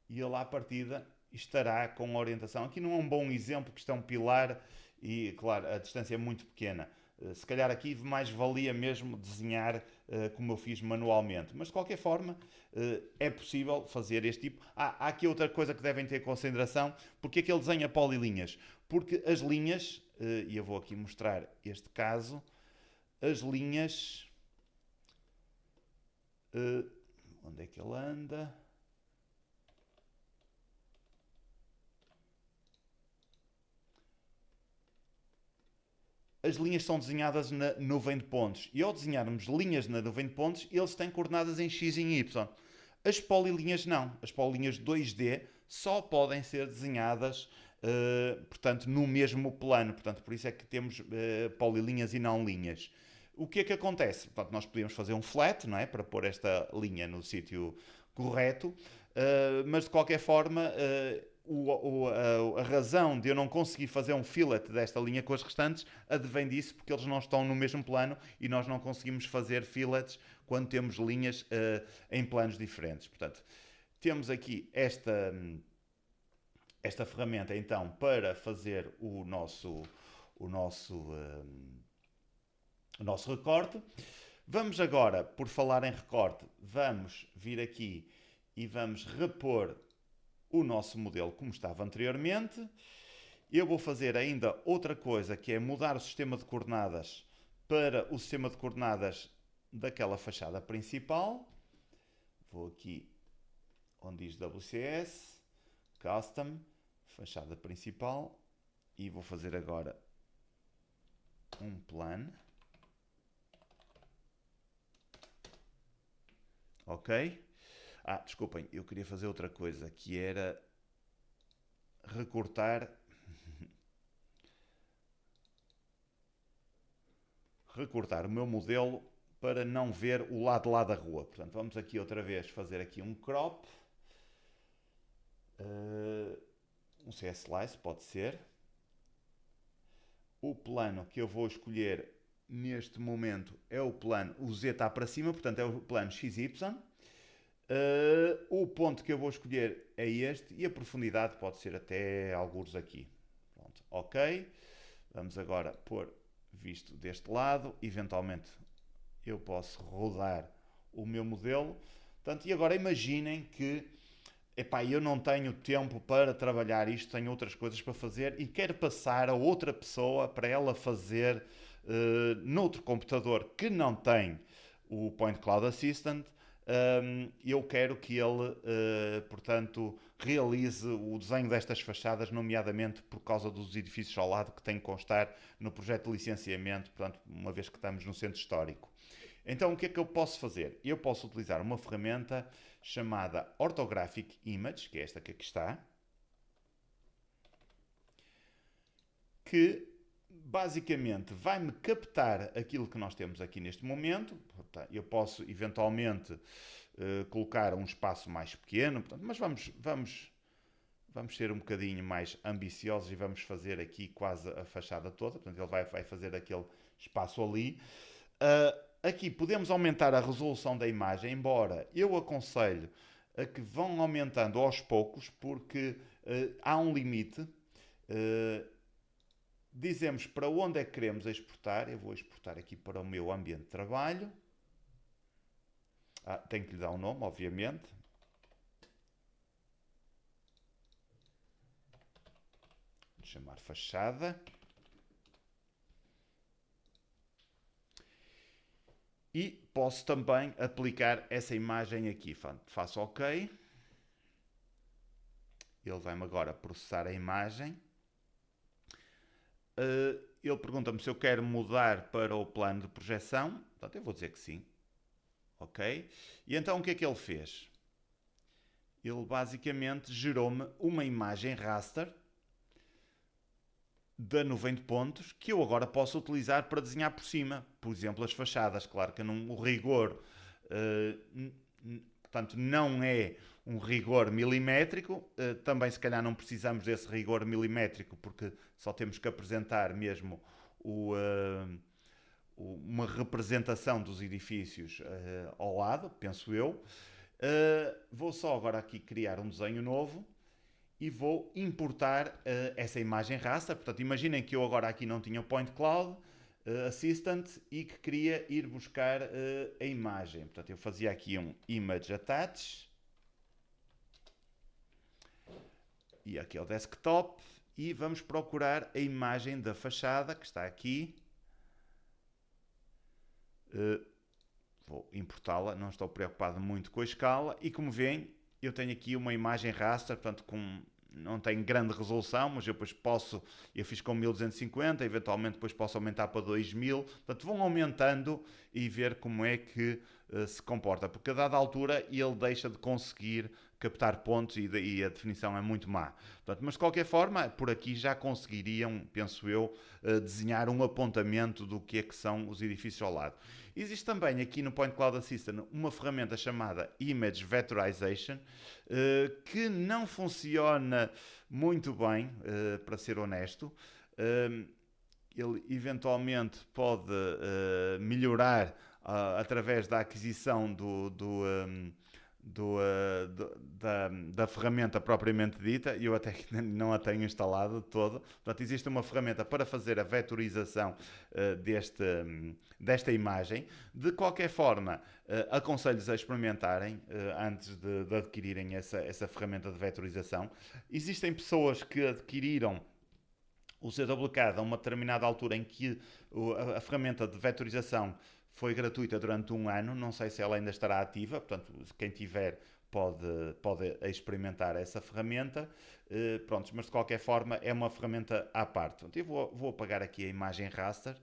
e ele à partida estará com a orientação. Aqui não é um bom exemplo, porque isto é um pilar e, claro, a distância é muito pequena. Se calhar aqui mais valia mesmo desenhar como eu fiz manualmente. Mas de qualquer forma é possível fazer este tipo. Há aqui outra coisa que devem ter em consideração. Porque é que ele desenha polilinhas? Porque as linhas, e eu vou aqui mostrar este caso, as linhas... onde é que ele anda? As linhas são desenhadas na nuvem de pontos. E ao desenharmos linhas na nuvem de pontos, eles têm coordenadas em X e em Y. As polilinhas não. As polilinhas 2D só podem ser desenhadas, portanto, no mesmo plano. Portanto, por isso é que temos polilinhas e não linhas. O que é que acontece? Portanto, nós podemos fazer um flat, não é? Para pôr esta linha no sítio correto. Mas de qualquer forma... a razão de eu não conseguir fazer um fillet desta linha com as restantes advém disso, porque eles não estão no mesmo plano e nós não conseguimos fazer fillets quando temos linhas em planos diferentes. Portanto, temos aqui esta ferramenta então para fazer o nosso recorte. Vamos agora, por falar em recorte, vamos vir aqui e vamos repor o nosso modelo como estava anteriormente. Eu vou fazer ainda outra coisa, que é mudar o sistema de coordenadas para o sistema de coordenadas daquela fachada principal. Vou aqui onde diz WCS, Custom, fachada principal, e vou fazer agora um plano. Ok? Desculpem, eu queria fazer outra coisa, que era recortar o meu modelo para não ver o lado de lá da rua. Portanto, vamos aqui outra vez fazer aqui um crop. Um CS Slice, pode ser. O plano que eu vou escolher neste momento é o plano, o Z está para cima, portanto é o plano XY. O ponto que eu vou escolher é este e a profundidade pode ser até algures aqui. Pronto, ok. Vamos agora pôr visto deste lado. Eventualmente eu posso rodar o meu modelo. Portanto, e agora imaginem que eu não tenho tempo para trabalhar isto, tenho outras coisas para fazer e quero passar a outra pessoa para ela fazer noutro computador que não tem o Point Cloud Assistant. Eu quero que ele, portanto, realize o desenho destas fachadas, nomeadamente por causa dos edifícios ao lado que tem que constar no projeto de licenciamento, portanto, uma vez que estamos no centro histórico. Então, o que é que eu posso fazer? Eu posso utilizar uma ferramenta chamada Orthographic Image, que é esta que aqui está. que basicamente vai-me captar aquilo que nós temos aqui neste momento. Eu posso eventualmente colocar um espaço mais pequeno, portanto, mas vamos ser um bocadinho mais ambiciosos e vamos fazer aqui quase a fachada toda. Portanto, ele vai fazer aquele espaço ali. Aqui podemos aumentar a resolução da imagem, embora eu aconselho a que vão aumentando aos poucos, porque há um limite. Dizemos para onde é que queremos exportar. Eu vou exportar aqui para o meu ambiente de trabalho. Tenho que lhe dar um nome, obviamente. Vou chamar fachada. E posso também aplicar essa imagem aqui. Faço OK. Ele vai-me agora processar a imagem. Ele pergunta-me se eu quero mudar para o plano de projeção. Portanto, eu vou dizer que sim. OK? E então o que é que ele fez? Ele basicamente gerou-me uma imagem raster da nuvem de pontos que eu agora posso utilizar para desenhar por cima. Por exemplo, as fachadas. Claro que o rigor, portanto, não é um rigor milimétrico. Também, se calhar, não precisamos desse rigor milimétrico porque só temos que apresentar mesmo uma representação dos edifícios ao lado, penso eu. Vou só agora aqui criar um desenho novo e vou importar essa imagem raster. Portanto, imaginem que eu agora aqui não tinha o Point Cloud Assistant e que queria ir buscar a imagem. Portanto, eu fazia aqui um Image Attach e aqui é o desktop e vamos procurar a imagem da fachada que está aqui. Vou importá-la, não estou preocupado muito com a escala e como veem eu tenho aqui uma imagem raster, portanto não tem grande resolução, mas eu depois eu fiz com 1250, eventualmente depois posso aumentar para 2000, portanto vão aumentando e ver como é que se comporta, porque a dada altura ele deixa de conseguir captar pontos e a definição é muito má. Portanto, mas de qualquer forma, por aqui já conseguiriam, penso eu, desenhar um apontamento do que é que são os edifícios ao lado. Existe também aqui no Point Cloud Assistant uma ferramenta chamada Image Vectorization, que não funciona muito bem, para ser honesto. Ele eventualmente pode melhorar através da aquisição da ferramenta propriamente dita. Eu até não a tenho instalada de todo. Portanto, existe uma ferramenta para fazer a vetorização desta imagem. De qualquer forma, aconselho-vos a experimentarem antes de adquirirem essa ferramenta de vetorização. Existem pessoas que adquiriram o CWCAD a uma determinada altura em que a ferramenta de vetorização foi gratuita durante um ano, não sei se ela ainda estará ativa, portanto, quem tiver pode experimentar essa ferramenta. Prontos, mas de qualquer forma é uma ferramenta à parte. Portanto, eu vou apagar aqui a imagem raster,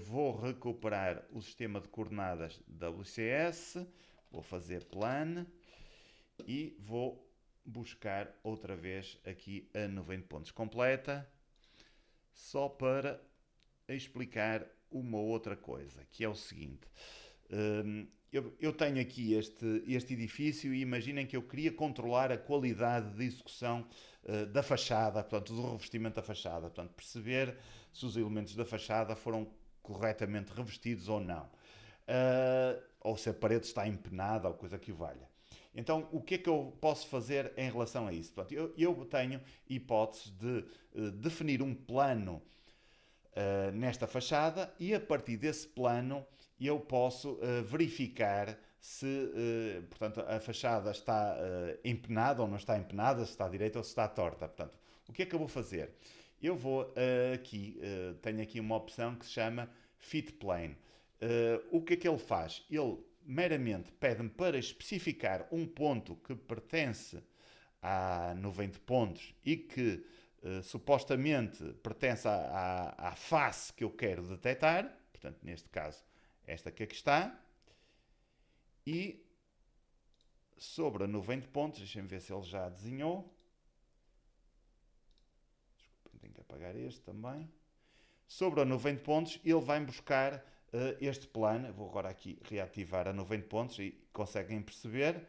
vou recuperar o sistema de coordenadas WCS, vou fazer plan e vou buscar outra vez aqui a nuvem de pontos completa, só para explicar uma outra coisa, que é o seguinte. Eu tenho aqui este edifício e imaginem que eu queria controlar a qualidade de execução da fachada, portanto, do revestimento da fachada, portanto, perceber se os elementos da fachada foram corretamente revestidos ou não, ou se a parede está empenada ou coisa que o valha. Então, o que é que eu posso fazer em relação a isso? Portanto, eu tenho hipótese de definir um plano nesta fachada e a partir desse plano eu posso verificar se portanto, a fachada está empenada ou não está empenada, se está direita ou se está torta. Portanto, o que é que eu vou fazer? Eu vou tenho aqui uma opção que se chama Fit Plane. O que é que ele faz? Ele meramente pede-me para especificar um ponto que pertence à nuvem de pontos e que supostamente pertence à face que eu quero detectar, portanto, neste caso, esta que aqui está, e sobre a nuvem de pontos, deixem-me ver se ele já desenhou. Desculpem, tenho que apagar este também. Sobre a nuvem de pontos, ele vai buscar este plano. Vou agora aqui reativar a nuvem de pontos e conseguem perceber.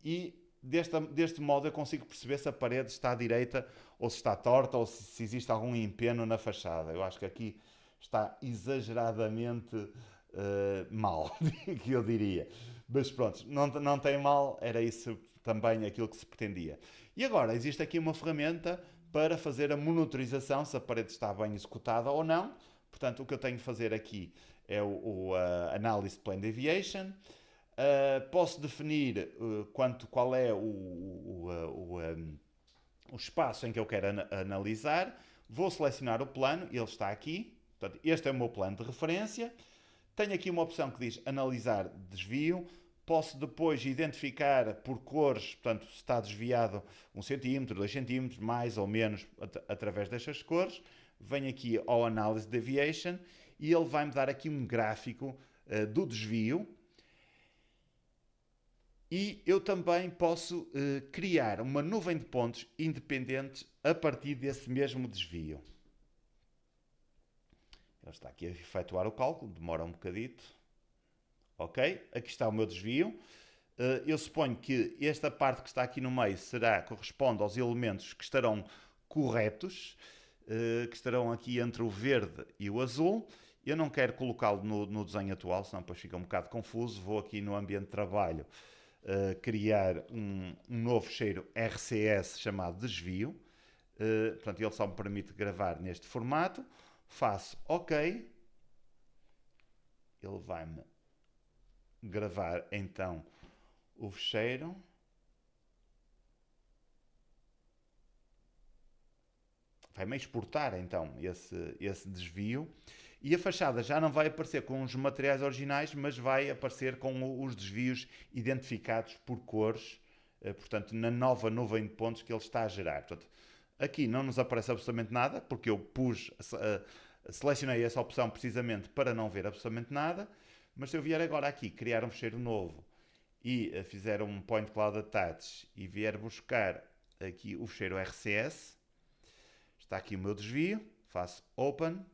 E deste modo eu consigo perceber se a parede está à direita ou se está torta ou se existe algum empeno na fachada. Eu acho que aqui está exageradamente mal, que eu diria. Mas pronto, não tem mal, era isso também aquilo que se pretendia. E agora, existe aqui uma ferramenta para fazer a monitorização se a parede está bem executada ou não. Portanto, o que eu tenho de fazer aqui é o Analysis Plane Deviation. Posso definir qual é o espaço em que eu quero analisar. Vou selecionar o plano, ele está aqui. Portanto, este é o meu plano de referência. Tenho aqui uma opção que diz analisar desvio. Posso depois identificar por cores, portanto, se está desviado 1 cm, 2 cm, mais ou menos através destas cores. Venho aqui ao Analysis Deviation e ele vai-me dar aqui um gráfico do desvio. E eu também posso criar uma nuvem de pontos independentes a partir desse mesmo desvio. Ele está aqui a efetuar o cálculo, demora um bocadito. Ok? Aqui está o meu desvio. Eu suponho que esta parte que está aqui no meio corresponde aos elementos que estarão corretos, que estarão aqui entre o verde e o azul. Eu não quero colocá-lo no desenho atual, senão depois fica um bocado confuso. Vou aqui no ambiente de trabalho criar um novo fecheiro RCS chamado desvio. Portanto, ele só me permite gravar neste formato. Faço OK. Ele vai-me gravar então o fecheiro. Vai-me exportar então esse desvio. E a fachada já não vai aparecer com os materiais originais, mas vai aparecer com os desvios identificados por cores, portanto, na nova nuvem de pontos que ele está a gerar. Portanto, aqui não nos aparece absolutamente nada, porque eu selecionei essa opção precisamente para não ver absolutamente nada, mas se eu vier agora aqui criar um fecheiro novo e fizer um Point Cloud Attach e vier buscar aqui o fecheiro RCS, está aqui o meu desvio, faço Open.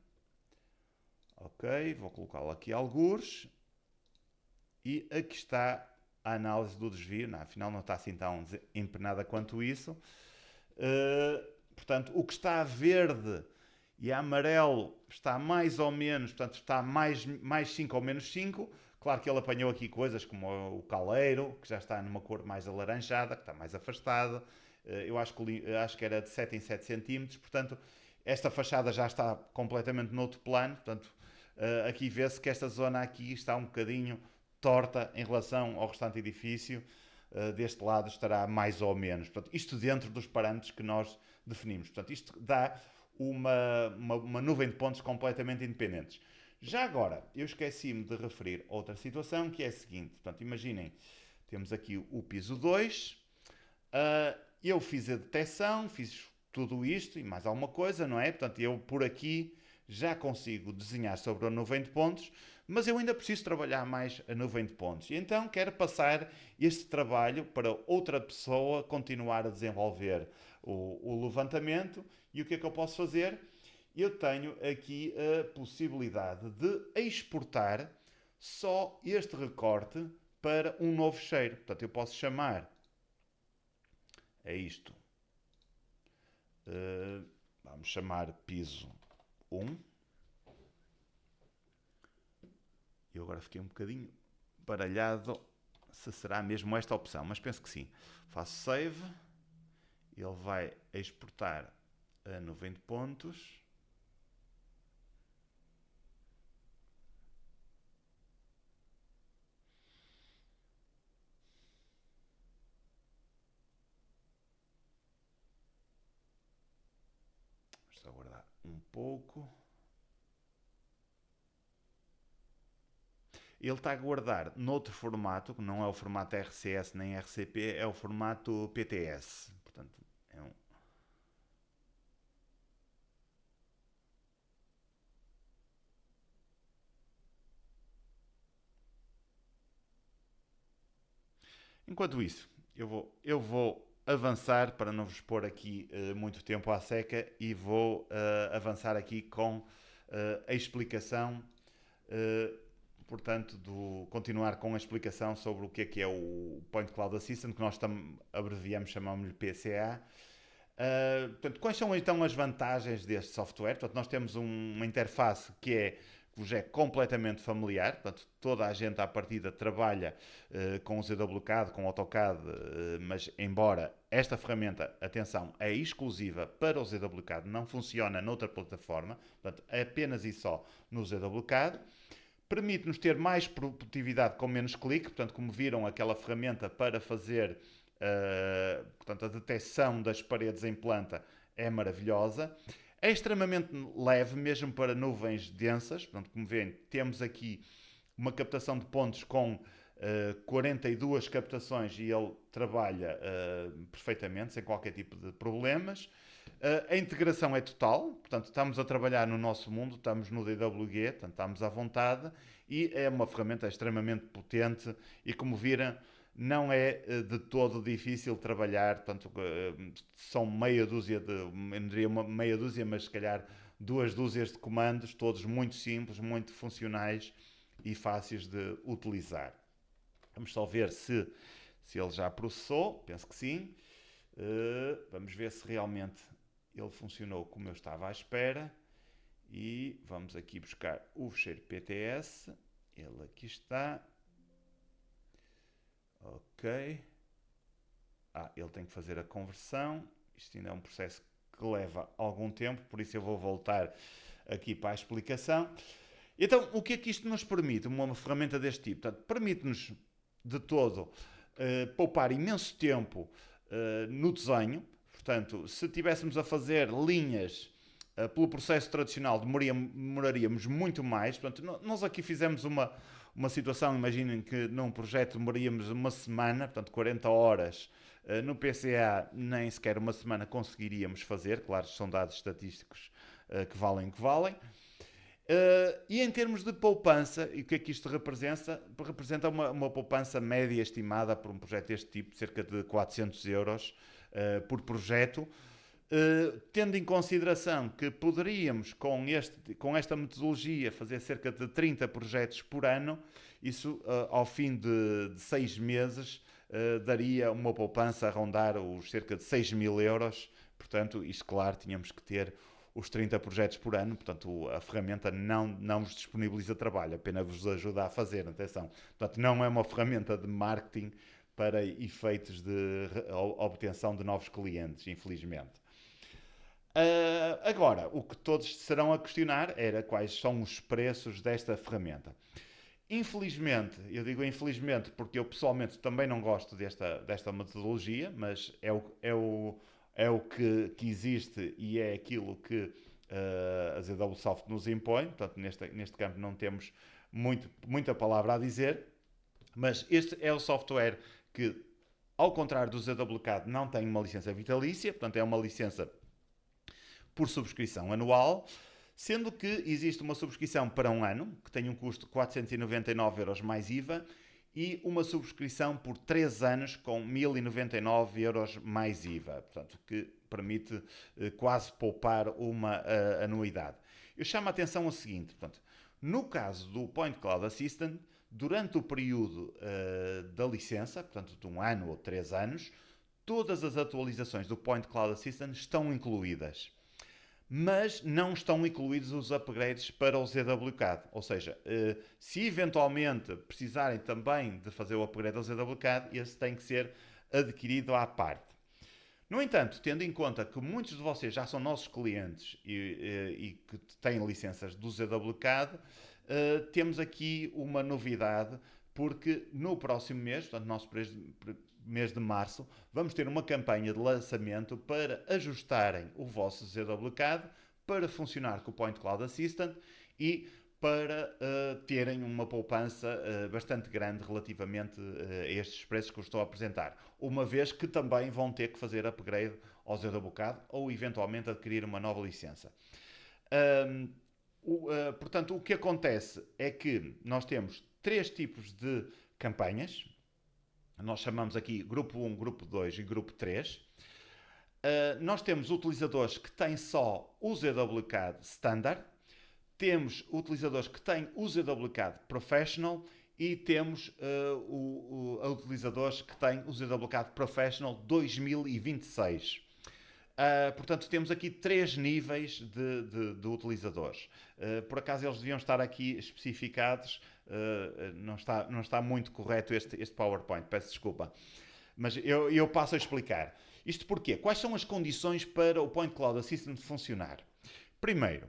Ok, vou colocá-lo aqui algures. E aqui está a análise do desvio. Não, afinal não está assim tão empenada quanto isso. Portanto, o que está a verde e a amarelo está mais ou menos, portanto está mais 5 ou menos 5. Claro que ele apanhou aqui coisas como o caleiro, que já está numa cor mais alaranjada, que está mais afastado. Eu acho que era de 7 em 7 centímetros. Portanto, esta fachada já está completamente noutro plano. Portanto, aqui vê-se que esta zona aqui está um bocadinho torta em relação ao restante edifício. Deste lado estará mais ou menos. Portanto, isto dentro dos parâmetros que nós definimos. Portanto, isto dá uma nuvem de pontos completamente independentes. Já agora, eu esqueci-me de referir outra situação, que é a seguinte. Portanto, imaginem, temos aqui o piso 2. Eu fiz a detecção, fiz tudo isto e mais alguma coisa, não é? Portanto, eu por aqui já consigo desenhar sobre a nuvem de pontos, mas eu ainda preciso trabalhar mais a nuvem de pontos. E então quero passar este trabalho para outra pessoa continuar a desenvolver o levantamento. E o que é que eu posso fazer? Eu tenho aqui a possibilidade de exportar só este recorte para um novo fecheiro. Portanto, eu posso chamar a isto. Vamos chamar piso 1. Eu agora fiquei um bocadinho baralhado se será mesmo esta opção, mas penso que sim. Faço save. Ele vai exportar a nuvem de pontos. Vamos aguardar um pouco. Ele está a guardar noutro formato, que não é o formato RCS nem RCP, é o formato PTS. Portanto, é um... Enquanto isso, eu vou avançar para não vos pôr aqui muito tempo à seca e vou avançar aqui com a explicação, uh, portanto, continuar com a explicação sobre o que é o Point Cloud Assistant, que nós abreviamos, chamamos-lhe PCA. Portanto, quais são então as vantagens deste software? Portanto, nós temos uma interface que vos é completamente familiar, portanto, toda a gente à partida trabalha com o ZWCAD, com o AutoCAD, mas embora esta ferramenta, atenção, é exclusiva para o ZWCAD, não funciona noutra plataforma, portanto, é apenas e só no ZWCAD. Permite-nos ter mais produtividade com menos clique, portanto, como viram, aquela ferramenta para fazer portanto, a detecção das paredes em planta é maravilhosa. É extremamente leve, mesmo para nuvens densas. Portanto, como veem, temos aqui uma captação de pontos com 42 captações e ele trabalha perfeitamente, sem qualquer tipo de problemas. A integração é total, portanto, estamos a trabalhar no nosso mundo, estamos no DWG, portanto, estamos à vontade e é uma ferramenta extremamente potente e, como viram, não é de todo difícil trabalhar, portanto, são meia dúzia eu não diria uma meia dúzia, mas se calhar 2 dúzias de comandos, todos muito simples, muito funcionais e fáceis de utilizar. Vamos só ver se ele já processou, penso que sim. Vamos ver se realmente ele funcionou como eu estava à espera. E vamos aqui buscar o fecheiro PTS. Ele aqui está. Ok. Ele tem que fazer a conversão. Isto ainda é um processo que leva algum tempo, por isso eu vou voltar aqui para a explicação. Então, o que é que isto nos permite? Uma ferramenta deste tipo? Portanto, permite-nos, de todo, poupar imenso tempo no desenho. Portanto, se estivéssemos a fazer linhas pelo processo tradicional, demoraríamos muito mais. Portanto, nós aqui fizemos uma situação, imaginem que num projeto demoraríamos uma semana, portanto 40 horas. No PCA nem sequer uma semana conseguiríamos fazer, claro, são dados estatísticos que valem o que valem. E em termos de poupança, e o que é que isto representa? Representa uma poupança média estimada por um projeto deste tipo, de cerca de 400 euros por projeto, tendo em consideração que poderíamos, com esta metodologia, fazer cerca de 30 projetos por ano, isso ao fim de 6 meses daria uma poupança a rondar os cerca de 6.000 euros. Portanto, isto, claro, tínhamos que ter os 30 projetos por ano, portanto a ferramenta não vos disponibiliza trabalho, apenas vos ajuda a fazer, atenção. Portanto, não é uma ferramenta de marketing para efeitos de obtenção de novos clientes, infelizmente. Agora, o que todos serão a questionar era quais são os preços desta ferramenta. Infelizmente, eu digo infelizmente porque eu pessoalmente também não gosto desta metodologia, mas é o que existe e é aquilo que a ZWSoft nos impõe. Portanto, neste campo não temos muita palavra a dizer, mas este é o software que, ao contrário do ZWCAD, não tem uma licença vitalícia, portanto é uma licença por subscrição anual, sendo que existe uma subscrição para um ano, que tem um custo de 499 euros mais IVA, e uma subscrição por 3 anos com 1.099 euros mais IVA, portanto, que permite quase poupar uma anuidade. Eu chamo a atenção ao seguinte, portanto, no caso do Point Cloud Assistant, durante o período da licença, portanto, de um ano ou 3 anos, todas as atualizações do Point Cloud Assistant estão incluídas. Mas não estão incluídos os upgrades para o ZWCAD. Ou seja, se eventualmente precisarem também de fazer o upgrade ao ZWCAD, esse tem que ser adquirido à parte. No entanto, tendo em conta que muitos de vocês já são nossos clientes e que têm licenças do ZWCAD, temos aqui uma novidade, porque no próximo mês, portanto, nosso mês de março, vamos ter uma campanha de lançamento para ajustarem o vosso ZWCAD para funcionar com o Point Cloud Assistant e para terem uma poupança bastante grande relativamente a estes preços que eu estou a apresentar. Uma vez que também vão ter que fazer upgrade ao ZWCAD ou eventualmente adquirir uma nova licença. Portanto, o que acontece é que nós temos 3 tipos de campanhas. Nós chamamos aqui grupo 1, grupo 2 e grupo 3. Nós temos utilizadores que têm só o ZWCAD Standard, temos utilizadores que têm o ZWCAD Professional e temos utilizadores que têm o ZWCAD Professional 2026. Portanto, temos aqui 3 níveis de utilizadores. Por acaso eles deviam estar aqui especificados, não está muito correto este PowerPoint, peço desculpa. Mas eu passo a explicar. Isto porquê? Quais são as condições para o Point Cloud Assistant funcionar? Primeiro,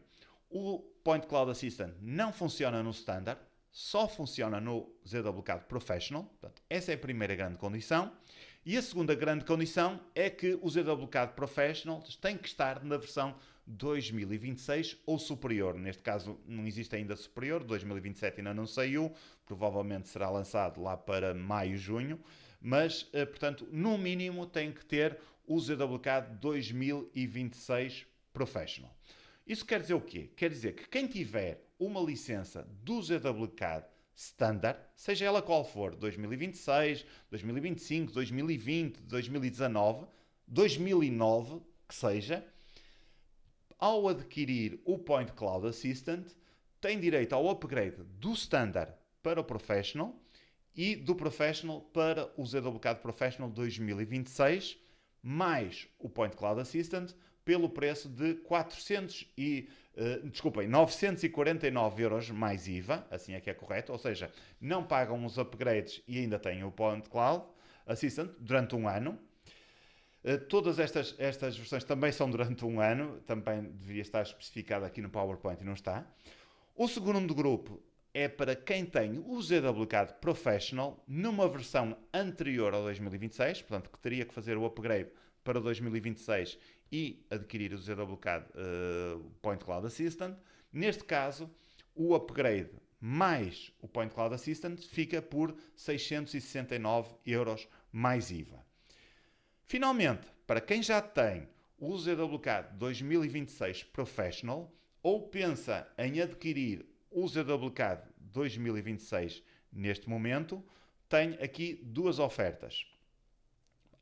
o Point Cloud Assistant não funciona no Standard, só funciona no ZWCAD Professional. Portanto, essa é a primeira grande condição. E a segunda grande condição é que o ZWCAD Professional tem que estar na versão 2026 ou superior. Neste caso não existe ainda superior, 2027 ainda não saiu, provavelmente será lançado lá para maio, junho, mas, portanto, no mínimo tem que ter o ZWCAD 2026 Professional. Isso quer dizer o quê? Quer dizer que quem tiver uma licença do ZWCAD Standard, seja ela qual for, 2026, 2025, 2020, 2019, 2009, que seja, ao adquirir o Point Cloud Assistant, tem direito ao upgrade do Standard para o Professional e do Professional para o ZWCAD Professional 2026, mais o Point Cloud Assistant, pelo preço de 949 euros mais IVA, assim é que é correto, ou seja, não pagam os upgrades e ainda têm o Point Cloud Assistant durante um ano. Todas estas versões também são durante um ano, também deveria estar especificado aqui no PowerPoint e não está. O segundo grupo é para quem tem o ZWCAD Professional numa versão anterior ao 2026, portanto que teria que fazer o upgrade para 2026 e adquirir o ZWCAD Point Cloud Assistant. Neste caso, o upgrade mais o Point Cloud Assistant fica por 669 euros mais IVA. Finalmente, para quem já tem o ZWCAD 2026 Professional ou pensa em adquirir o ZWCAD 2026 neste momento, tem aqui duas ofertas.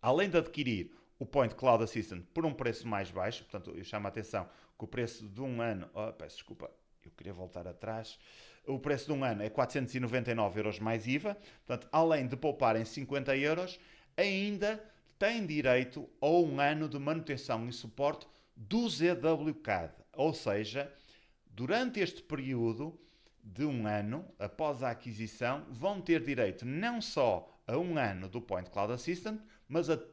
Além de adquirir o Point Cloud Assistant por um preço mais baixo, portanto, eu chamo a atenção que o preço de um ano, peço desculpa, eu queria voltar atrás, o preço de um ano é 499 euros mais IVA, portanto, além de pouparem 50 euros, ainda tem direito a um ano de manutenção e suporte do ZWCAD, ou seja, durante este período de um ano, após a aquisição, vão ter direito não só a um ano do Point Cloud Assistant,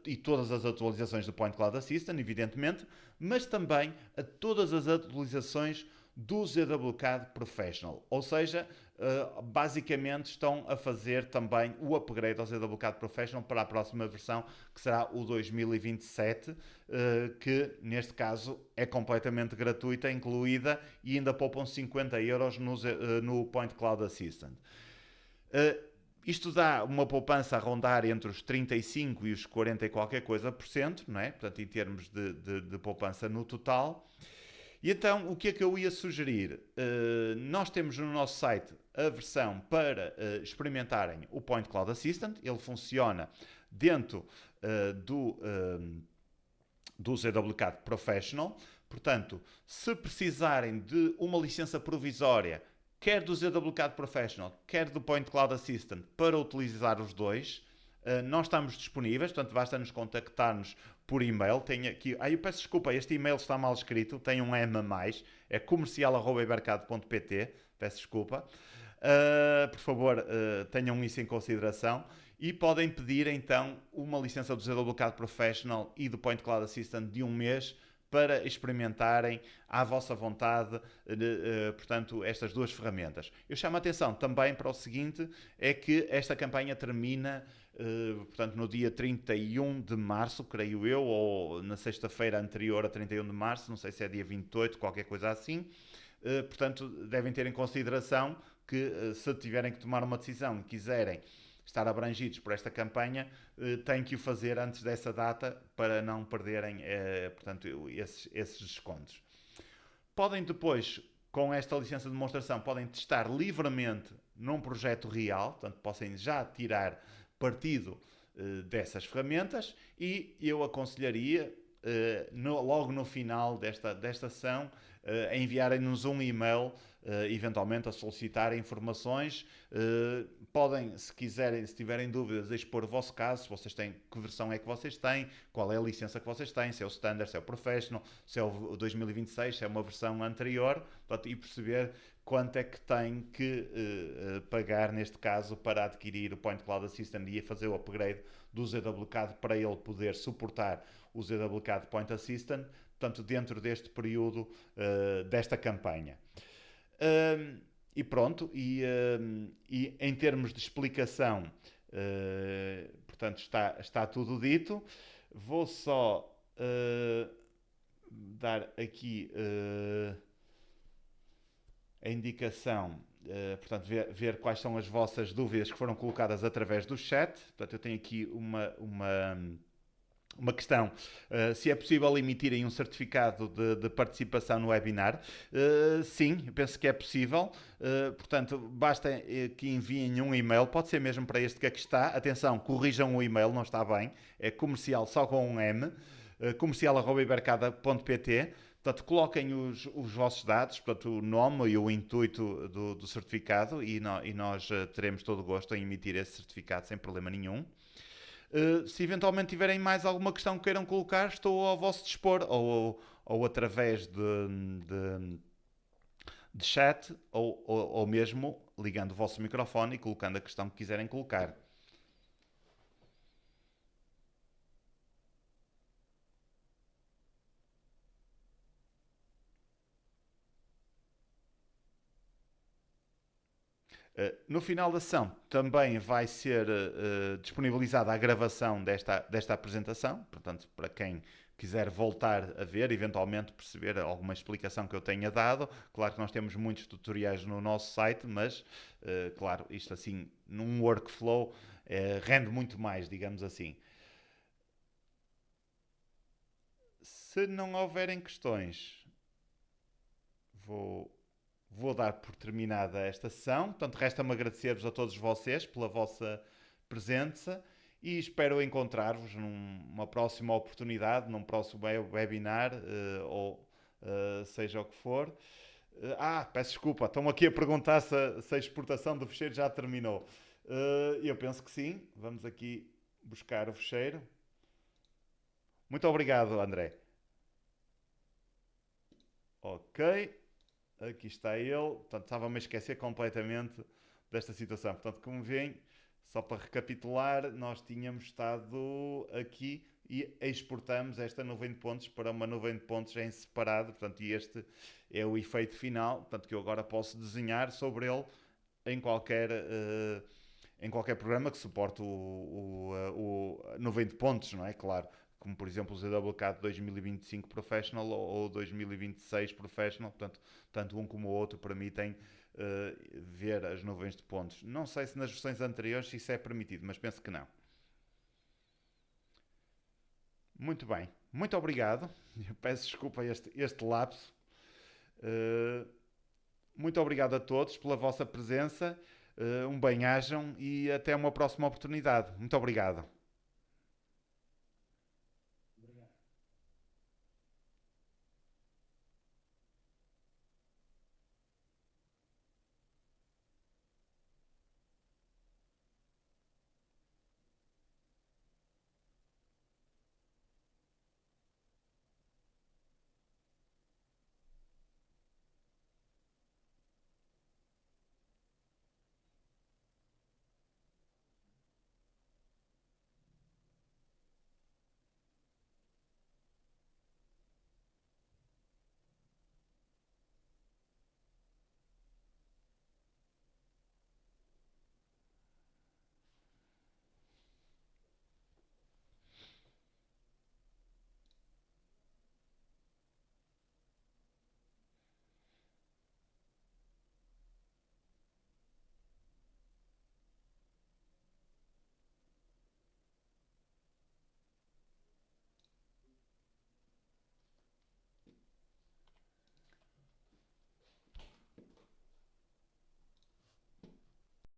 e todas as atualizações do Point Cloud Assistant, evidentemente, mas também a todas as atualizações do ZWCAD Professional. Ou seja, basicamente estão a fazer também o upgrade ao ZWCAD Professional para a próxima versão, que será o 2027, que neste caso é completamente gratuita, incluída, e ainda poupam 50 euros no Point Cloud Assistant. Isto dá uma poupança a rondar entre os 35% e os 40% e qualquer coisa por cento, não é? Portanto, em termos de poupança no total. E então, o que é que eu ia sugerir? Nós temos no nosso site a versão para experimentarem o Point Cloud Assistant. Ele funciona dentro do ZWCAD Professional. Portanto, se precisarem de uma licença provisória, quer do ZWCAD Professional, quer do Point Cloud Assistant, para utilizar os dois, nós estamos disponíveis, portanto basta-nos contactar-nos por e-mail. Tem aqui, eu peço desculpa, este e-mail está mal escrito, tem um M a mais, é comercial@ibercado.pt, peço desculpa. Por favor, tenham isso em consideração e podem pedir então uma licença do ZWCAD Professional e do Point Cloud Assistant de um mês para experimentarem à vossa vontade, portanto, estas duas ferramentas. Eu chamo a atenção também para o seguinte, é que esta campanha termina, portanto, no dia 31 de março, creio eu, ou na sexta-feira anterior a 31 de março, não sei se é dia 28, qualquer coisa assim. Portanto, devem ter em consideração que se tiverem que tomar uma decisão e quiserem estar abrangidos por esta campanha, têm que o fazer antes dessa data para não perderem, portanto, esses descontos. Podem depois, com esta licença de demonstração, podem testar livremente num projeto real, portanto, possam já tirar partido dessas ferramentas, e eu aconselharia, logo no final desta sessão, a enviarem-nos um e-mail, eventualmente a solicitar informações. Podem, se quiserem, se tiverem dúvidas, expor o vosso caso, se vocês têm, que versão é que vocês têm, qual é a licença que vocês têm, se é o Standard, se é o Professional, se é o 2026, se é uma versão anterior, portanto, e perceber quanto é que tem que pagar, neste caso, para adquirir o Point Cloud Assistant e fazer o upgrade do ZWCAD para ele poder suportar o ZWCAD Point Assistant, portanto, dentro deste período desta campanha. E pronto, e em termos de explicação, portanto, está tudo dito. Vou só dar aqui a indicação, portanto, ver quais são as vossas dúvidas que foram colocadas através do chat. Portanto, eu tenho aqui uma questão, se é possível emitirem um certificado de participação no webinar. Sim, eu penso que é possível. Portanto, basta que enviem um e-mail, pode ser mesmo para este que aqui está. Atenção, corrijam o e-mail, não está bem. É comercial só com um M, comercial@ibercada.pt. Portanto, coloquem os vossos dados, portanto, o nome e o intuito do certificado, e nós teremos todo o gosto em emitir esse certificado sem problema nenhum. Se eventualmente tiverem mais alguma questão que queiram colocar, estou ao vosso dispor, ou através de chat, ou mesmo ligando o vosso microfone e colocando a questão que quiserem colocar. No final da sessão também vai ser disponibilizada a gravação desta apresentação, portanto, para quem quiser voltar a ver, eventualmente perceber alguma explicação que eu tenha dado. Claro que nós temos muitos tutoriais no nosso site, mas, claro, isto assim, num workflow, rende muito mais, digamos assim. Se não houverem questões, vou dar por terminada esta sessão. Portanto, resta-me agradecer-vos a todos vocês pela vossa presença e espero encontrar-vos numa próxima oportunidade, num próximo webinar, ou seja o que for. Peço desculpa, estão aqui a perguntar se a exportação do fecheiro já terminou. Eu penso que sim. Vamos aqui buscar o fecheiro. Muito obrigado, André. Ok. Aqui está ele. Portanto, estava-me a esquecer completamente desta situação. Portanto, como veem, só para recapitular, nós tínhamos estado aqui e exportamos esta nuvem de pontos para uma nuvem de pontos em separado. Portanto, e este é o efeito final. Portanto, que eu agora posso desenhar sobre ele em qualquer programa que suporte o nuvem de pontos, não é? Claro. Como, por exemplo, o ZWCAD 2025 Professional ou 2026 Professional. Portanto, tanto um como o outro permitem ver as nuvens de pontos. Não sei se nas versões anteriores isso é permitido, mas penso que não. Muito bem. Muito obrigado. Eu peço desculpa este lapso. Muito obrigado a todos pela vossa presença. Um bem-ajam e até uma próxima oportunidade. Muito obrigado.